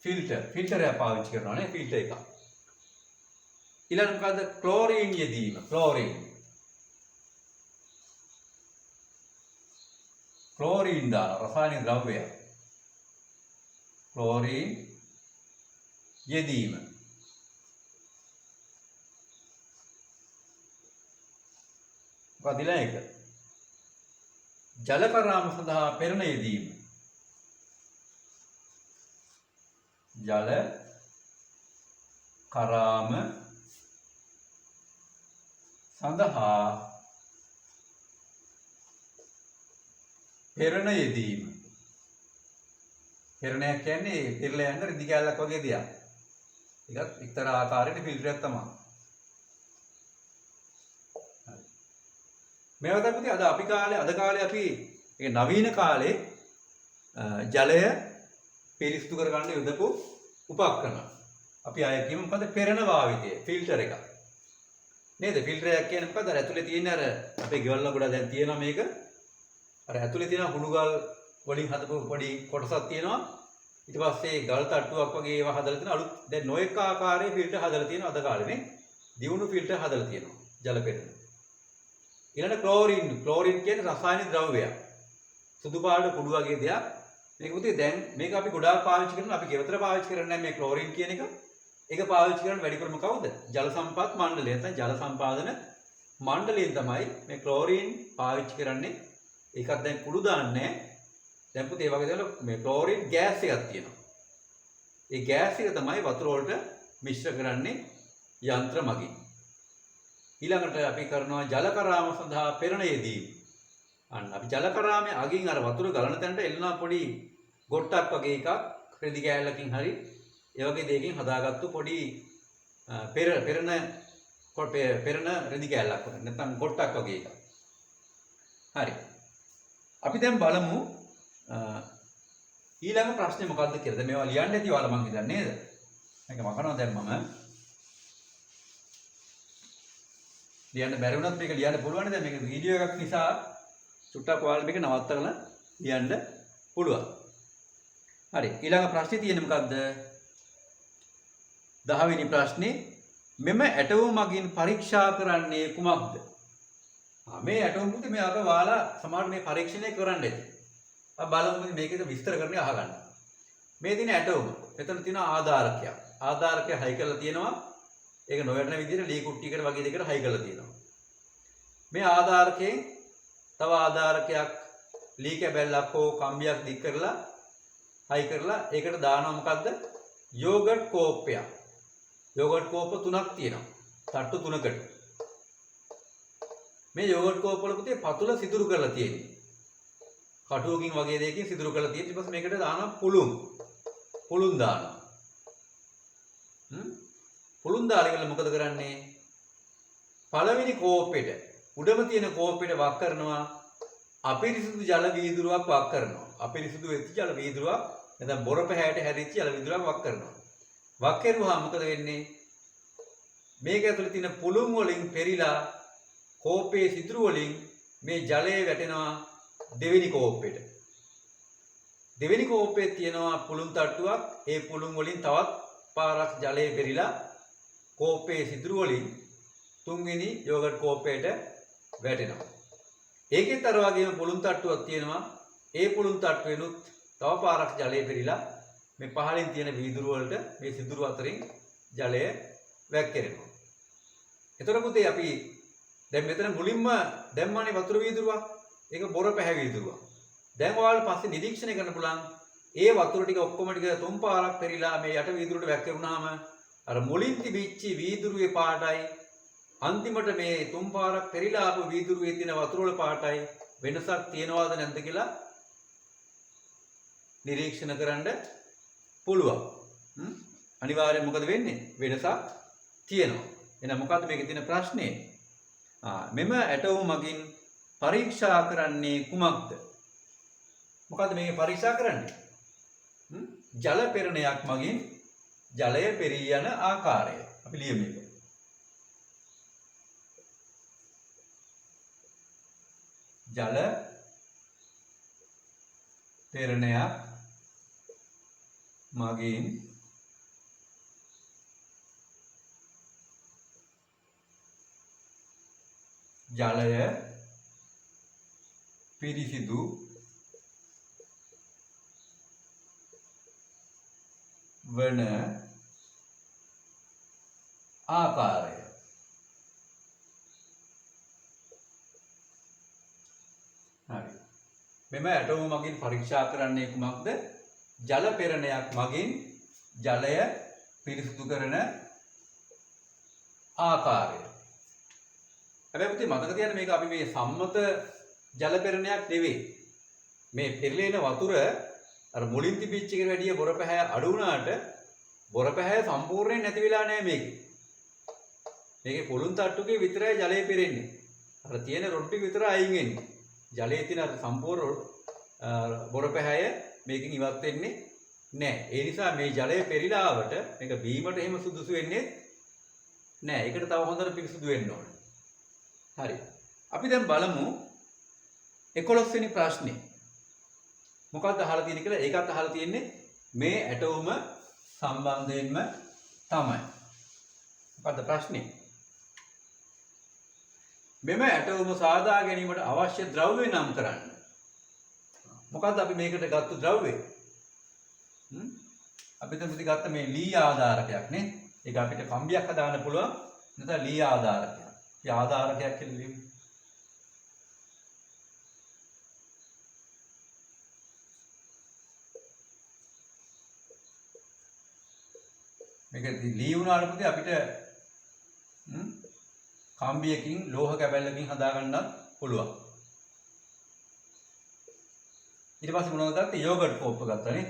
filter. ෆිල්ටරයක් පාවිච්චි කරනවා නේ ෆිල්ටර් එක. ඊළඟ මොකද්ද? ක්ලෝරින් යෙදීම. ක්ලෝරින්. ක්ලෝරින් දාන රසායනික ද්‍රව්‍යය. ක්ලෝරින් යෙදීම. මොකද ඊළඟ එක? ජල පරාම සඳහා පෙරණ යෙදීම. ජල කරාම සඳහා පෙරණ යෙදීම. පෙරණයක් කියන්නේ පෙරලා යන රෙදි කැලක් වගේ දෙයක්. ඒකත් එක්තරා ආකාරයකට ෆිල්ටරයක් තමයි. මේවා තමයි අද කාලේ අපි ඒ නවීන කාලේ ජලය පිරිසිදු කරගන්න යොදපු උපකරණ. අපි ආයෙ කියමු මොකද පෙරණ භාවිතය ෆිල්ටර් එක. නේද? ෆිල්ටර් එකක් කියන්නේ මොකද? අර ඇතුලේ තියෙන අර අපේ ගෙවල් වල ගොඩක් දැන් තියෙනවා මේක. අර ඇතුලේ තියෙන හුණු ගල් වලින් හදපු පොඩි කොටසක් තියෙනවා. ඊට පස්සේ ගල් තට්ටුවක් වගේ ඒවා හදලා තියෙන අලුත් දැන් නොඑක ආකාරයේ ෆිල්ටර් හදලා තියෙනවා අද කාලේ නේ. දියුණු ෆිල්ටර් හදලා තියෙනවා ජල පෙරණ. ඊළඟ ක්ලෝරින්. ක්ලෝරින් කියන්නේ රසායනික ද්‍රව්‍යයක්. සුදු පාට කුඩු වගේ දෙයක්. මේක පුතේ දැන් මේක අපි ගොඩාක් පාවිච්චි කරනවා. අපි ගෙවතර පාවිච්චි කරන්නේ නැහැ මේ ක්ලෝරින් කියන එක. ඒක පාවිච්චි කරන වැඩිපුරම කවුද? ජල සම්පත් මණ්ඩලය. නැත්නම් ජල සම්පාදන මණ්ඩලයෙන් තමයි මේ ක්ලෝරින් පාවිච්චි කරන්නේ. ඒකත් දැන් කුඩු දාන්නේ. දැන් පුතේ ඒ වගේ දේවල් මේ ක්ලෝරින් ගෑස් එකක් තියෙනවා. ඒ ගෑස් එක තමයි වතුර වලට මිශ්‍ර කරන්නේ යන්ත්‍ර මගින්. ඊළඟට අපි කරනවා ජල කරාම සඳහා පෙරණ යෙදීම. අන්න අපි ජල කරාමේ අගින් අර වතුර ගලන තැනට එල්ලනවා පොඩි ගොට්ටක් වගේ එකක් රෙදි කෑල්ලකින් හරි ඒ වගේ දෙයකින් හදාගත්තු පොඩි පෙරණ රෙදි කෑල්ලක් වගේ නැත්නම් ගොට්ටක් වගේ එකක්. හරි. අපි දැන් බලමු ඊළඟ ප්‍රශ්නේ මොකක්ද කියලා. දැන් මේවා ලියන්න ඇති ඔයාලා මං හිතන්නේ නේද? මේක මකනවා දැන් මම. ලියන්න බැරි වුණත් මේක ලියන්න පුළුවන්. දැන් මේක වීඩියෝ එකක් නිසා චුට්ටක් ඔයාලා මේක නවත්තලා ලියන්න පුළුවන්. හරි. ඊළඟ ප්‍රශ්නේ තියෙන්නේ මොකද්ද? 10 වෙනි ප්‍රශ්නේ මෙම ඇටවුම මගින් පරීක්ෂා කරන්නේ කුමක්ද? මේ ඇටවුම පුතේ මේ අර ඔයාලා සමහර මේ පරීක්ෂණය කරන්න ඇති. අපි බලමු මේකේ විස්තර කරන්නේ අහගන්න. මේ දින ඇටවුම. මෙතන තියෙන ආධාරකයක්. ආධාරකය හයි කරලා තියෙනවා. ඒක නොවැටෙන විදිහට ලී කුට්ටියකට වගේ දෙයකට හයි කරලා තියෙනවා. මේ ආධාරකයෙන් තව ආධාරකයක් ලී කැබැල්ලක් හෝ කම්බියක් දික් කරලා හයි කරලා ඒකට දානවා මොකද්ද? යෝගට් කෝප්පයක්. යෝගට් කෝප්ප 3ක් තියෙනවා. තට්ටු 3කට. මේ යෝගට් කෝප්ප වල පුතේ පතුල සිදුරු කරලා තියෙන්නේ. කටුවකින් වගේ දෙයකින් සිදුරු කරලා තියෙන. ඊට පස්සේ මේකට දානවා පුළුන් දානවා. පුළුන් දාලා ඉවරලා මොකද කරන්නේ? පළවෙනි කෝප්පෙට උඩම තියෙන කෝප්පෙට වක් කරනවා අපිරිසුදු ජල වීදුරුවක් වක් කරනවා. අපිරිසුදු වෙච්ච ජල වීදුරුවක් නැත්නම් බොර පැහැයට හැදිච්ච ජල වීදුරුවක් වක් කරනවා. වක් කරුවාම මොකද වෙන්නේ? මේක ඇතුලේ තියෙන පුළුන් වලින් පෙරිලා කෝප්පේ සිදුරු වලින් මේ ජලය වැටෙනවා දෙවෙනි කෝප්පෙට. දෙවෙනි කෝප්පේ තියෙනවා පුළුන් තට්ටුවක්. ඒ පුළුන් වලින් තවත් පාරක් ජලය පෙරිලා කෝප්පේ සිදුරු වලින් තුන්වෙනි යෝගට් කෝප්පේට වැටෙනවා. ඒකෙත් අර වගේම පුළුන් තට්ටුවක් තියෙනවා. ඒ පුළුන් තට්ටුවෙනුත් තව පාරක් ජලය පෙරිලා මේ පහළින් තියෙන වීදුරු වලට මේ සිදුරු අතරින් ජලය වැක්කිරෙනවා. එතකොට පුතේ අපි දැන් මෙතන මුලින්ම දැම්මනේ වතුර වීදුරුවක්. ඒක බොර පැහැ වීදුරුවක්. දැන් ඔයාලා පස්සේ නිරීක්ෂණය කරන්න පුළුවන් ඒ වතුර ටික ඔක්කොම ටික තුන් පාරක් පෙරිලා මේ යට වීදුරුවට වැක්කිරුණාම අර මුලින් තිබිච්ච වීදුරුවේ පාටයි අන්තිමට මේ තුන් පාරක් පෙරිලා ආපු වීදුරුවේ තියෙන වතුර වල පාටයි වෙනසක් තියනවාද නැද්ද කියලා නිරීක්ෂණ කරන්න පුළුවන්. අනිවාර්යයෙන් මොකද වෙන්නේ? වෙනසක් තියෙනවා. එහෙනම් මොකද්ද මේකේ තියෙන ප්‍රශ්නේ? මෙම ඇටවුම මගින් පරීක්ෂා කරන්නේ කුමක්ද? මොකද්ද මේක පරීක්ෂා කරන්නේ? ජල පෙරණයක් මගින් ජලය පෙරී යන ආකාරය. අපි ලියමු මේක. ජල පෙරණයක් මගින් ජලය පිරිසිදු වන ආකාරය. හරි. මෙම ඇටවුම මගින් පරීක්ෂා කරන්නේ කුමක්ද? ජල පෙරණයක් මගින් ජලය පිරිසිදු කරන ආකාරය. හැබැයි පුතේ මතක තියාගන්න මේක අපි මේ සම්මත ජල පෙරණයක් නෙවෙයි. මේ පෙරලෙන වතුර අර මුලින් තිබිච්ච එකට වැඩිය බොර පැහැ අඩු වුණාට බොර පැහැ සම්පූර්ණයෙන් නැති වෙලා නැහැ මේකේ. මේකේ පුළුන් තට්ටුකේ විතරයි ජලය පෙරෙන්නේ. අර තියෙන රොඩ් ටික විතරයි අයින් වෙන්නේ. ජලයේ තියෙන අර සම්පූර්ණ බොර පැහැය මේකෙන් ඉවත් වෙන්නේ නැහැ. ඒ නිසා මේ ජලය පෙරිලා ආවට මේක බීමට එහෙම සුදුසු වෙන්නේ නැහැ. ඒකට තව හොඳට පිරිසුදු වෙන්න ඕනේ. හරි. අපි දැන් බලමු 11 වෙනි ප්‍රශ්නේ. මොකක්ද අහලා තියෙන්නේ කියලා? ඒකත් අහලා තියෙන්නේ මේ ඇටවුම සම්බන්ධයෙන්ම තමයි. මොකක්ද ප්‍රශ්නේ? මෙම ඇටවුම සාදා ගැනීමට අවශ්‍ය ද්‍රව්‍ය නම් කරන්න. මොකද්ද අපි මේකට ගත්ත ද්‍රව්‍යය? අපි දැන් මුදි ගත්ත මේ ලී ආධාරකයක් නේ. ඒක අපිට කම්බියක් හදාගන්න පුළුවන්. නැත්නම් ලී ආධාරකයක්. මේ ආධාරකයක් කියලා ලියමු. මේක ලී වුණාට පස්සේ අපිට කම්බියකින් ලෝහ කැබැල්ලකින් හදාගන්නත් පුළුවන්. ඊට පස්සේ මොනවද ගත්තේ? යෝගට් කෝප්ප ගත්තානේ.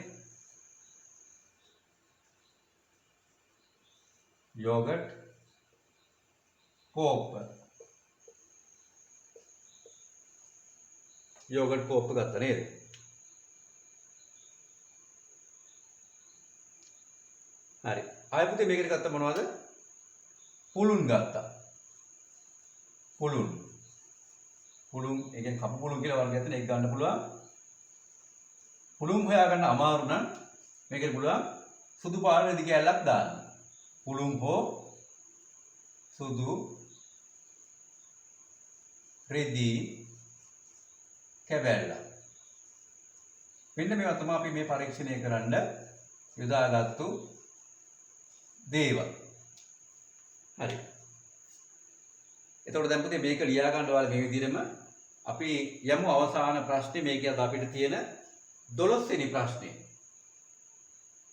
යෝගට් කෝප්ප. යෝගට් කෝප්ප ගත්තා නේද? හරි. ආයෙ පුතේ මේකට ගත්ත මොනවද? පුළුන් ගත්තා. පුළුන්. පුළුන් ඒ කියන්නේ කපු පුළුන් කියලා වර්ගයක් තියෙන එක ගන්න පුළුවන්. පුළුන් හොයාගන්න අමාරු නම් මේකට පුළුවන් සුදු පාට රෙදි කෑල්ලක් දාන්න. පුළුන් හෝ සුදු රෙදි කැබැල්ල. මෙන්න මේවා තමයි අපි මේ පරීක්ෂණය කරන්න යොදාගත්තු දේවල්. හරි. එතකොට දැන් පුතේ මේක ලියා ගන්න ඔයාලා මේ විදිහටම අපි යමු අවසාන ප්‍රශ්නේ මේකේ අද අපිට තියෙන 12 වෙනි ප්‍රශ්නේ.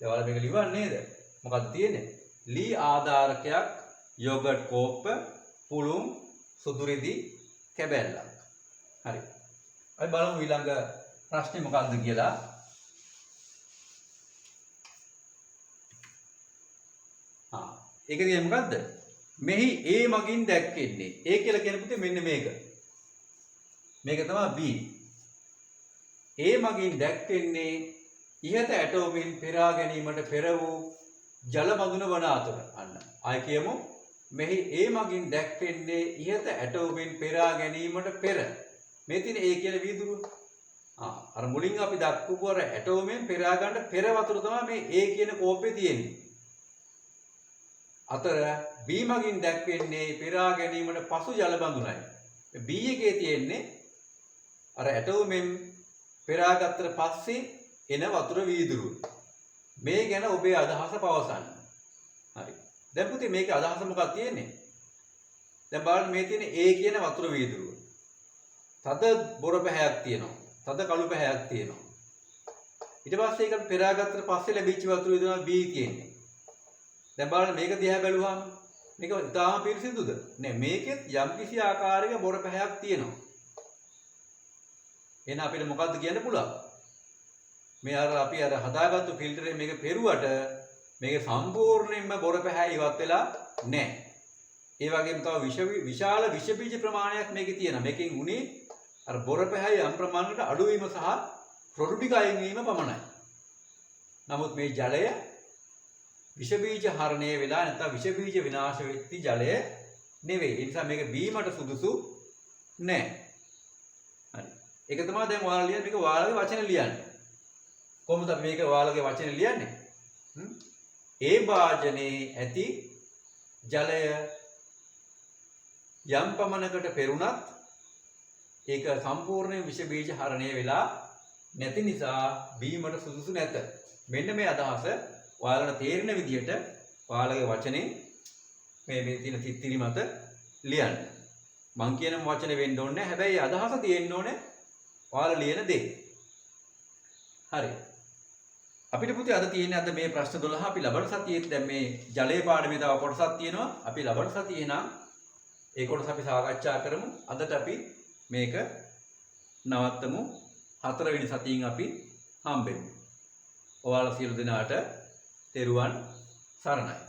දැන් ඔයාලා මේක ලියවන්නේ නේද? මොකක්ද තියෙන්නේ? ලී ආධාරකයක්, යෝගට් කෝප්ප, පුළුන්, සුදු රෙදි කැබැල්ලක්. හරි. අපි බලමු ඊළඟ ප්‍රශ්නේ මොකක්ද කියලා. ඒකදී මොකද්ද? මෙහි A මගින් දැක්වෙන්නේ. A කියලා කියන පුතේ මෙන්න මේක. මේක තමයි B. A මගින් දැක්වෙන්නේ ඉහත ඇටෝමින් පෙරා ගැනීමට පෙර වූ ජල බඳුන වන අතර. අන්න. ආයි කියමු. මෙහි A මගින් දැක්වෙන්නේ ඉහත ඇටෝමින් පෙරා ගැනීමට පෙර. මේ තියෙන A කියන වීදුරුව. අර මුලින් අපි දක්වපු අර ඇටෝමින් පෙරා ගන්න පෙර වතුර තමයි මේ A කියන කෝප්පේ තියෙන්නේ. අතර B මගින් දැක්වෙන්නේ පෙරා ගැනීමට පසු ජල බඳුනයි. B එකේ තියෙන්නේ අර ඇටෝමෙන් පෙරාගත්තට පස්සේ එන වතුර වීදුරුව. මේ ගැන ඔබේ අදහස පවසන්න. හරි. දැන් පුතේ මේකේ අදහස මොකක්ද තියෙන්නේ? දැන් බලන්න මේ තියෙන A කියන වතුර වීදුරුව. තද බොර පැහැයක් තියෙනවා. තද කළු පැහැයක් තියෙනවා. ඊට පස්සේ ඒක පෙරාගත්තට පස්සේ ලැබිච්ච වතුර වීදුරුව B තියෙන්නේ. දැන් බලන්න මේක දිහා බැලුවාම මේක ඉතාම පිරිසිදුද? නෑ මේකෙත් යම්කිසි ආකාරයක බොර පැහැයක් තියෙනවා. එහෙනම් අපිට මොකද්ද කියන්න පුළුවන්? මේ අපි හදාගත්තු ෆිල්ටරේ මේක පෙරුවට මේක සම්පූර්ණයෙන්ම බොර පැහැ ඉවත් වෙලා නෑ. ඒ වගේම තව විශාල විෂ බීජ ප්‍රමාණයක් මේකේ තියෙනවා. මේකෙන් උනේ අර බොර පැහැ යම් ප්‍රමාණයකට අඩු වීම සහ ප්‍රොඩුටික අයින් වීම පමණයි. නමුත් මේ ජලය විෂ බීජ හරණය වෙලා නැත්නම් විෂ බීජ විනාශ වෙච්ච ජලය නෙවෙයි. ඒ නිසා මේක බීමට සුදුසු නෑ. හරි. ඒක තමයි දැන් ඔයාලා ලියන්නේ. මේක ඔයාලගේ වචන ලියන්නේ. කොහොමද මේක ඔයාලගේ වචන ලියන්නේ? ඒ භාජනයේ ඇති ජලය යම් පමණකට පෙරුණත් ඒක සම්පූර්ණයෙන් විෂ බීජ හරණය වෙලා නැති නිසා බීමට සුදුසු නැත. මෙන්න මේ අදහස ඔයාලට තේරෙන විදිහට ඔයාලගේ වචනේ මේ තියෙන තිත්තිරි මත ලියන්න. මං කියන වචනේ වෙන්න ඕනේ නැහැ. හැබැයි අදහස තියෙන්න ඕනේ ඔයාලා ලියන දේ. හරි. අපිට පුතේ අද තියෙන්නේ අද මේ ප්‍රශ්න 12 අපි ලබන සතියේ දැන් මේ ජලයේ පාඩමේ තව කොටසක් තියෙනවා. අපි ලබන සතියේ නම් ඒ කොටස අපි සාකච්ඡා කරමු. අදට අපි මේක නවත්තමු. 4 වෙනි සතියෙන් අපි හම්බෙමු. ඔයාලා සියලු දෙනාට තෙරුවන් සරණයි.